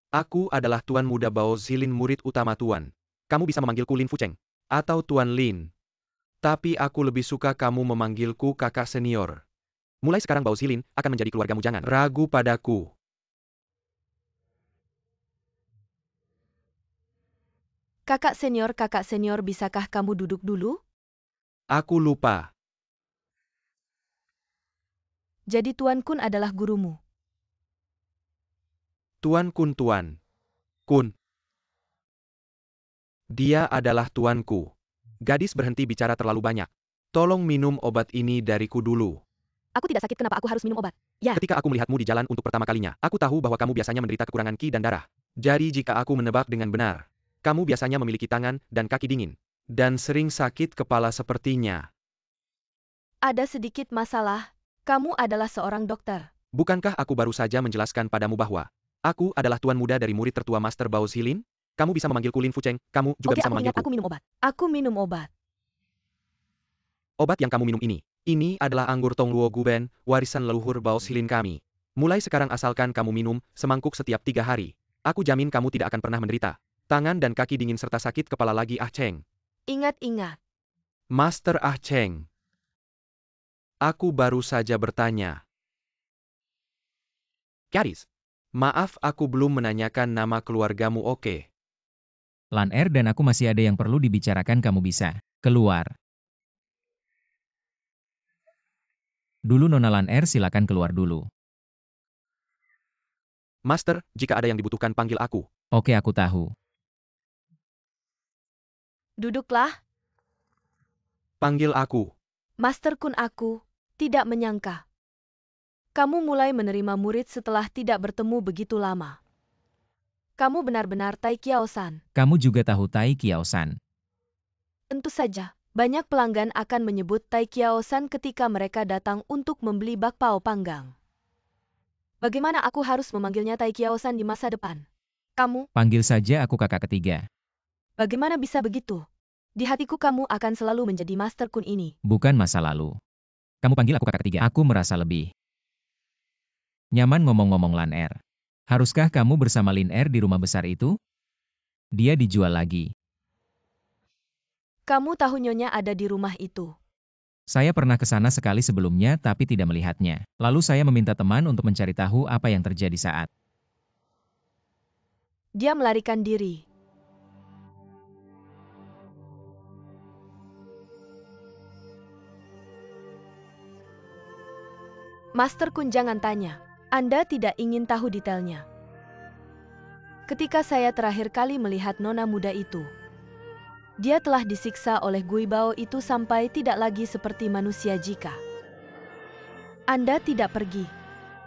Aku adalah Tuan Muda Bao Zilin, murid utama Tuan. Kamu bisa memanggilku Lin Fucheng. Atau Tuan Lin. Tapi aku lebih suka kamu memanggilku kakak senior. Mulai sekarang Bao Zilin akan menjadi keluargamu, jangan ragu padaku. Kakak senior, bisakah kamu duduk dulu? Aku lupa. Jadi Tuan Kun adalah gurumu. Tuan Kun, Tuan Kun. Dia adalah tuanku. Gadis berhenti bicara terlalu banyak. Tolong minum obat ini dariku dulu. Aku tidak sakit, kenapa aku harus minum obat? Ya. Ketika aku melihatmu di jalan untuk pertama kalinya, aku tahu bahwa kamu biasanya menderita kekurangan ki dan darah. Jadi jika aku menebak dengan benar, kamu biasanya memiliki tangan dan kaki dingin. Dan sering sakit kepala sepertinya. Ada sedikit masalah. Kamu adalah seorang dokter. Bukankah aku baru saja menjelaskan padamu bahwa aku adalah tuan muda dari murid tertua Master Bao Zilin? Kamu bisa memanggilku Lin Fucheng, kamu juga bisa memanggilku. Aku minum obat. Aku minum obat. Obat yang kamu minum ini adalah anggur Tongluo Guben, warisan leluhur Bao Zilin kami. Mulai sekarang asalkan kamu minum semangkuk setiap 3 hari. Aku jamin kamu tidak akan pernah menderita tangan dan kaki dingin serta sakit kepala lagi. Ah Cheng. Ingat-ingat. Master Ah Cheng. Aku baru saja bertanya. Gadis, maaf aku belum menanyakan nama keluargamu, oke? Lan Er dan aku masih ada yang perlu dibicarakan, kamu bisa keluar. Dulu Nona Lan Er, silakan keluar dulu. Master, jika ada yang dibutuhkan panggil aku. Oke, aku tahu. Duduklah. Panggil aku. Master Kun, aku tidak menyangka. Kamu mulai menerima murid setelah tidak bertemu begitu lama. Kamu benar-benar Tai Kiao-san. Kamu juga tahu Tai Kiao-san. Tentu saja, banyak pelanggan akan menyebut Tai Kiao-san ketika mereka datang untuk membeli bakpao panggang. Bagaimana aku harus memanggilnya Tai Kiao-san di masa depan? Kamu? Panggil saja aku kakak ketiga. Bagaimana bisa begitu? Di hatiku kamu akan selalu menjadi Master Kun ini. Bukan masa lalu. Kamu panggil aku kakak ketiga. Aku merasa lebih nyaman ngomong-ngomong Lan Er. Haruskah kamu bersama Lin Er di rumah besar itu? Dia dijual lagi. Kamu tahu Nyonya ada di rumah itu. Saya pernah ke sana sekali sebelumnya tapi tidak melihatnya. Lalu saya meminta teman untuk mencari tahu apa yang terjadi saat dia melarikan diri. Master Kun, jangan tanya. Anda tidak ingin tahu detailnya. Ketika saya terakhir kali melihat nona muda itu, dia telah disiksa oleh Gui Bao itu sampai tidak lagi seperti manusia. Jika Anda tidak pergi,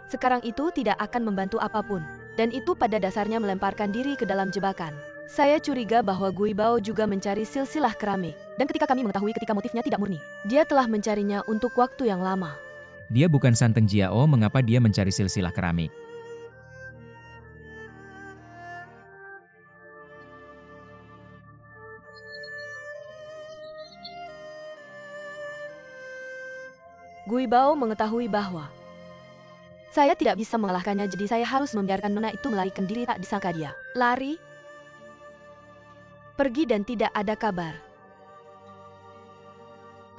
sekarang itu tidak akan membantu apapun. Dan itu pada dasarnya melemparkan diri ke dalam jebakan. Saya curiga bahwa Gui Bao juga mencari silsilah keramik. Dan ketika kami mengetahui ketika motifnya tidak murni, dia telah mencarinya untuk waktu yang lama. Dia bukan Santeng Jiao, mengapa dia mencari silsilah keramik? Gui Bao mengetahui bahwa saya tidak bisa mengalahkannya, jadi saya harus membiarkan nona itu melarikan diri. Tak disangka dia lari, pergi dan tidak ada kabar.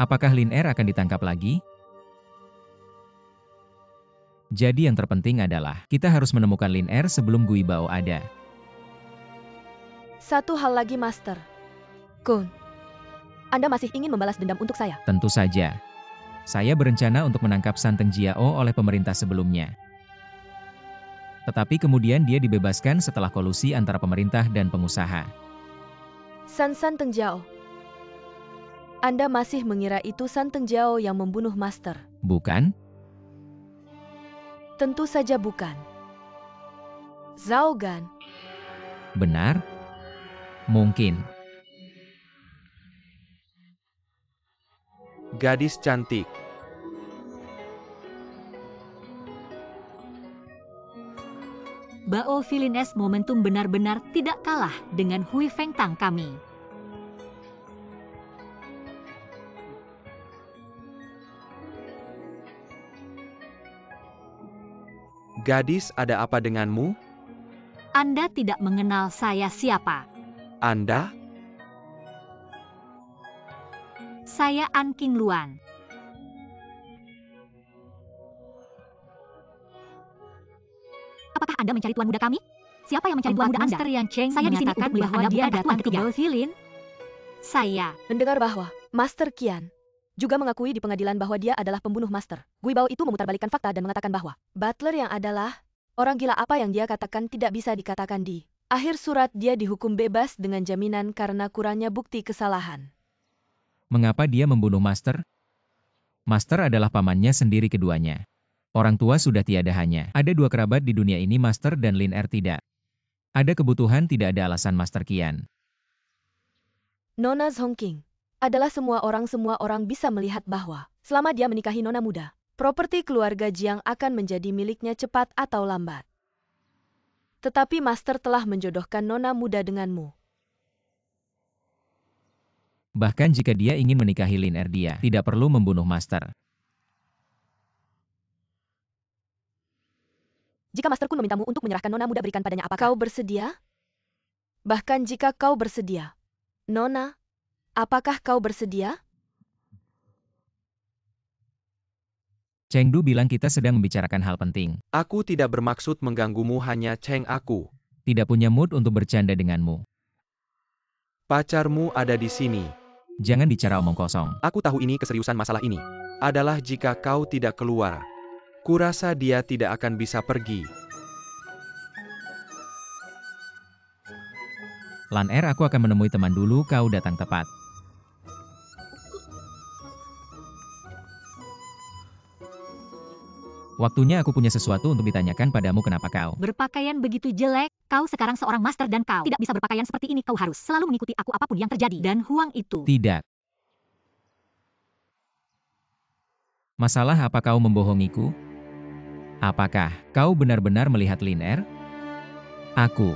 Apakah Lin Er akan ditangkap lagi? Jadi yang terpenting adalah, kita harus menemukan Lin Er sebelum Gui Bao ada. Satu hal lagi, Master Kun. Anda masih ingin membalas dendam untuk saya? Tentu saja. Saya berencana untuk menangkap Santeng Jiao oleh pemerintah sebelumnya. Tetapi kemudian dia dibebaskan setelah kolusi antara pemerintah dan pengusaha. Santeng Jiao. Anda masih mengira itu Santeng Jiao yang membunuh Master? Bukan? Tentu saja bukan. Zhao Gan. Benar? Mungkin. Gadis cantik. Bao Villainess momentum benar-benar tidak kalah dengan Hui Feng Tang kami. Gadis, ada apa denganmu? Anda tidak mengenal saya siapa. Anda? Saya An King Luan. Apakah Anda mencari tuan muda kami? Siapa yang mencari tuan muda Anda? Master Yang Cheng saya di sini untuk bahwa dia datang ke Bao Vilin. Saya Mendengar bahwa Master Qian juga mengakui di pengadilan bahwa dia adalah pembunuh Master. Gui Bao itu memutarbalikkan fakta dan mengatakan bahwa Butler yang adalah orang gila. Apa yang dia katakan tidak bisa dikatakan di akhir surat. Dia dihukum bebas dengan jaminan karena kurangnya bukti kesalahan. Mengapa dia membunuh Master? Master adalah pamannya sendiri keduanya. Orang tua sudah tiada, hanya ada dua kerabat di dunia ini, Master dan Lin Er. Tidak ada kebutuhan, tidak ada alasan Master Qian. Nona Zhongqing adalah semua orang bisa melihat bahwa selama dia menikahi nona muda, properti keluarga Jiang akan menjadi miliknya cepat atau lambat. Tetapi Master telah menjodohkan nona muda denganmu. Bahkan jika dia ingin menikahi Lin Er, dia tidak perlu membunuh Master. Jika Master Kun memintamu untuk menyerahkan nona muda, berikan padanya apakah kau bersedia? Bahkan jika kau bersedia, Nona, apakah kau bersedia? Chengdu bilang kita sedang membicarakan hal penting. Aku tidak bermaksud mengganggumu, hanya Cheng aku. Tidak punya mood untuk bercanda denganmu. Pacarmu ada di sini. Jangan bicara omong kosong. Aku tahu ini keseriusan masalah ini. Adalah jika kau tidak keluar. Kurasa dia tidak akan bisa pergi. Lan Er, aku akan menemui teman dulu, kau datang tepat. Waktunya aku punya sesuatu untuk ditanyakan padamu, kenapa kau berpakaian begitu jelek. Kau sekarang seorang master dan kau tidak bisa berpakaian seperti ini. Kau harus selalu mengikuti aku apapun yang terjadi. Dan Huang itu tidak. Masalah apa kau membohongiku? Apakah kau benar-benar melihat Lin Er? Aku.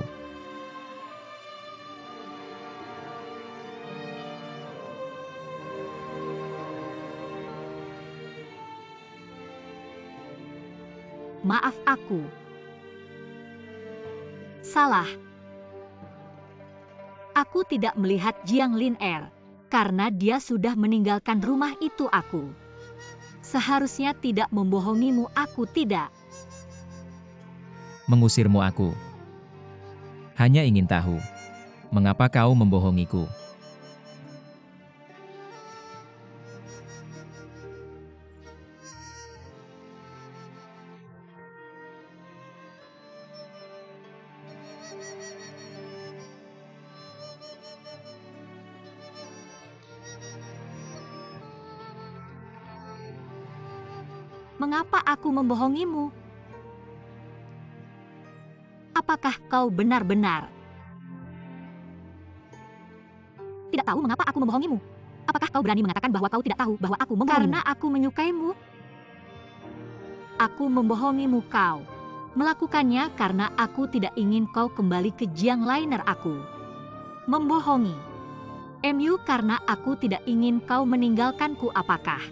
Maaf, aku salah. Aku tidak melihat Jiang Lin Er karena dia sudah meninggalkan rumah itu. Aku seharusnya tidak membohongimu. Aku tidak Mengusirmu, aku hanya ingin tahu mengapa kau membohongiku. Mengapa aku membohongimu? Apakah kau benar-benar tidak tahu mengapa aku membohongimu? Bagaimanakah kau berani mengatakan bahwa kau tidak tahu bahwa aku membohongimu? Karena aku menyukaimu. Aku membohongimu kau. Melakukannya karena aku tidak ingin kau kembali ke Jiang Liner aku. Membohongi. MU karena aku tidak ingin kau meninggalkanku apakah?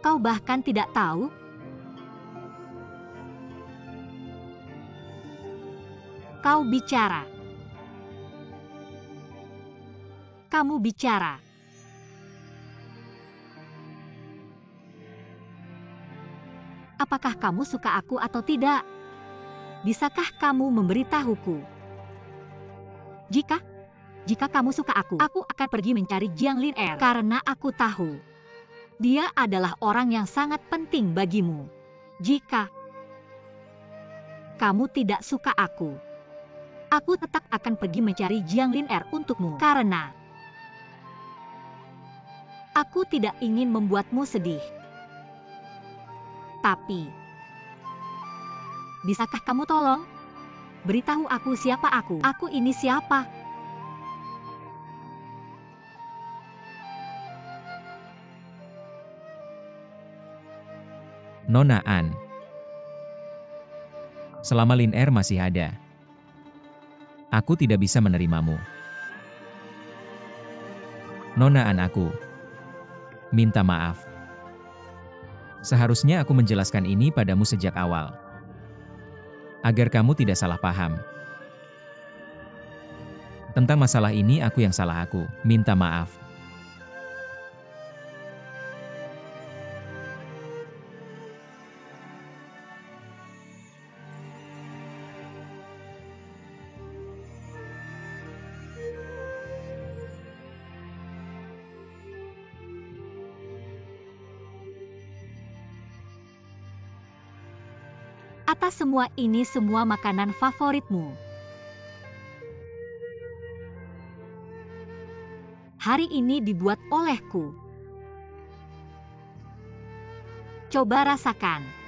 Kau bahkan tidak tahu? Kau bicara. Kamu bicara. Apakah kamu suka aku atau tidak? Bisakah kamu memberitahuku? Jika kamu suka aku akan pergi mencari Jiang Liner karena aku tahu dia adalah orang yang sangat penting bagimu. Jika kamu tidak suka aku tetap akan pergi mencari Jiang Liner untukmu karena aku tidak ingin membuatmu sedih. Tapi, bisakah kamu tolong beritahu aku siapa aku? Aku ini siapa? Nona An. Selama Lin Er masih ada, aku tidak bisa menerimamu. Nona An, aku minta maaf. Seharusnya aku menjelaskan ini padamu sejak awal, agar kamu tidak salah paham. Tentang masalah ini aku yang salah, aku minta maaf. Atas semua ini semua makanan favoritmu. Hari ini dibuat olehku. Coba rasakan.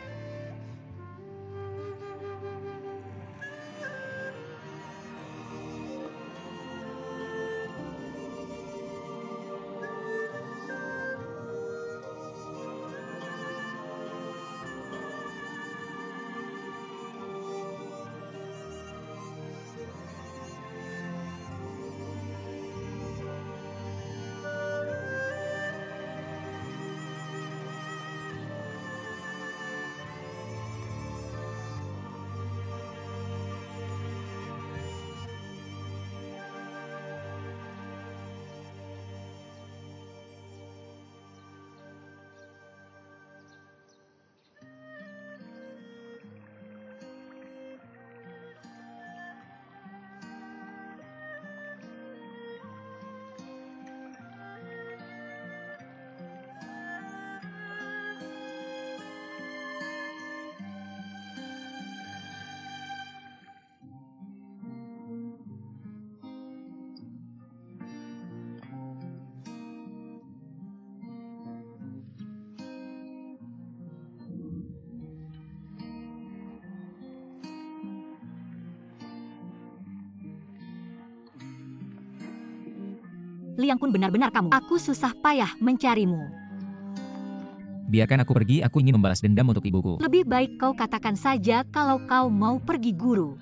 Liang Kun benar-benar kamu. Aku susah payah mencarimu. Biarkan aku pergi, aku ingin membalas dendam untuk ibuku. Lebih baik kau katakan saja kalau kau mau pergi, guru.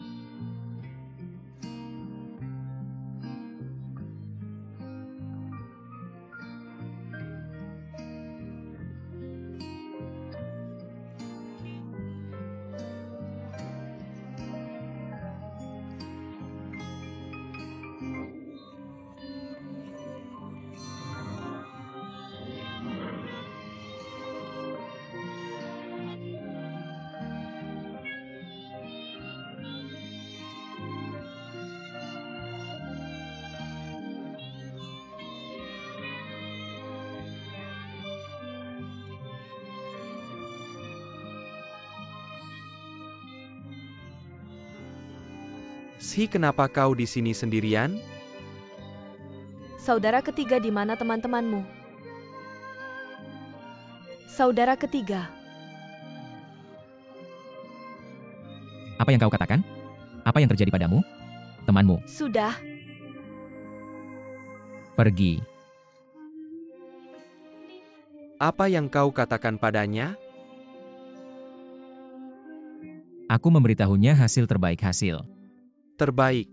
Si, kenapa kau di sini sendirian? Saudara ketiga di mana teman-temanmu? Saudara ketiga. Apa yang kau katakan? Apa yang terjadi padamu? Temanmu Sudah, pergi. Apa yang kau katakan padanya? Aku memberitahunya hasil terbaik hasil. Terbaik.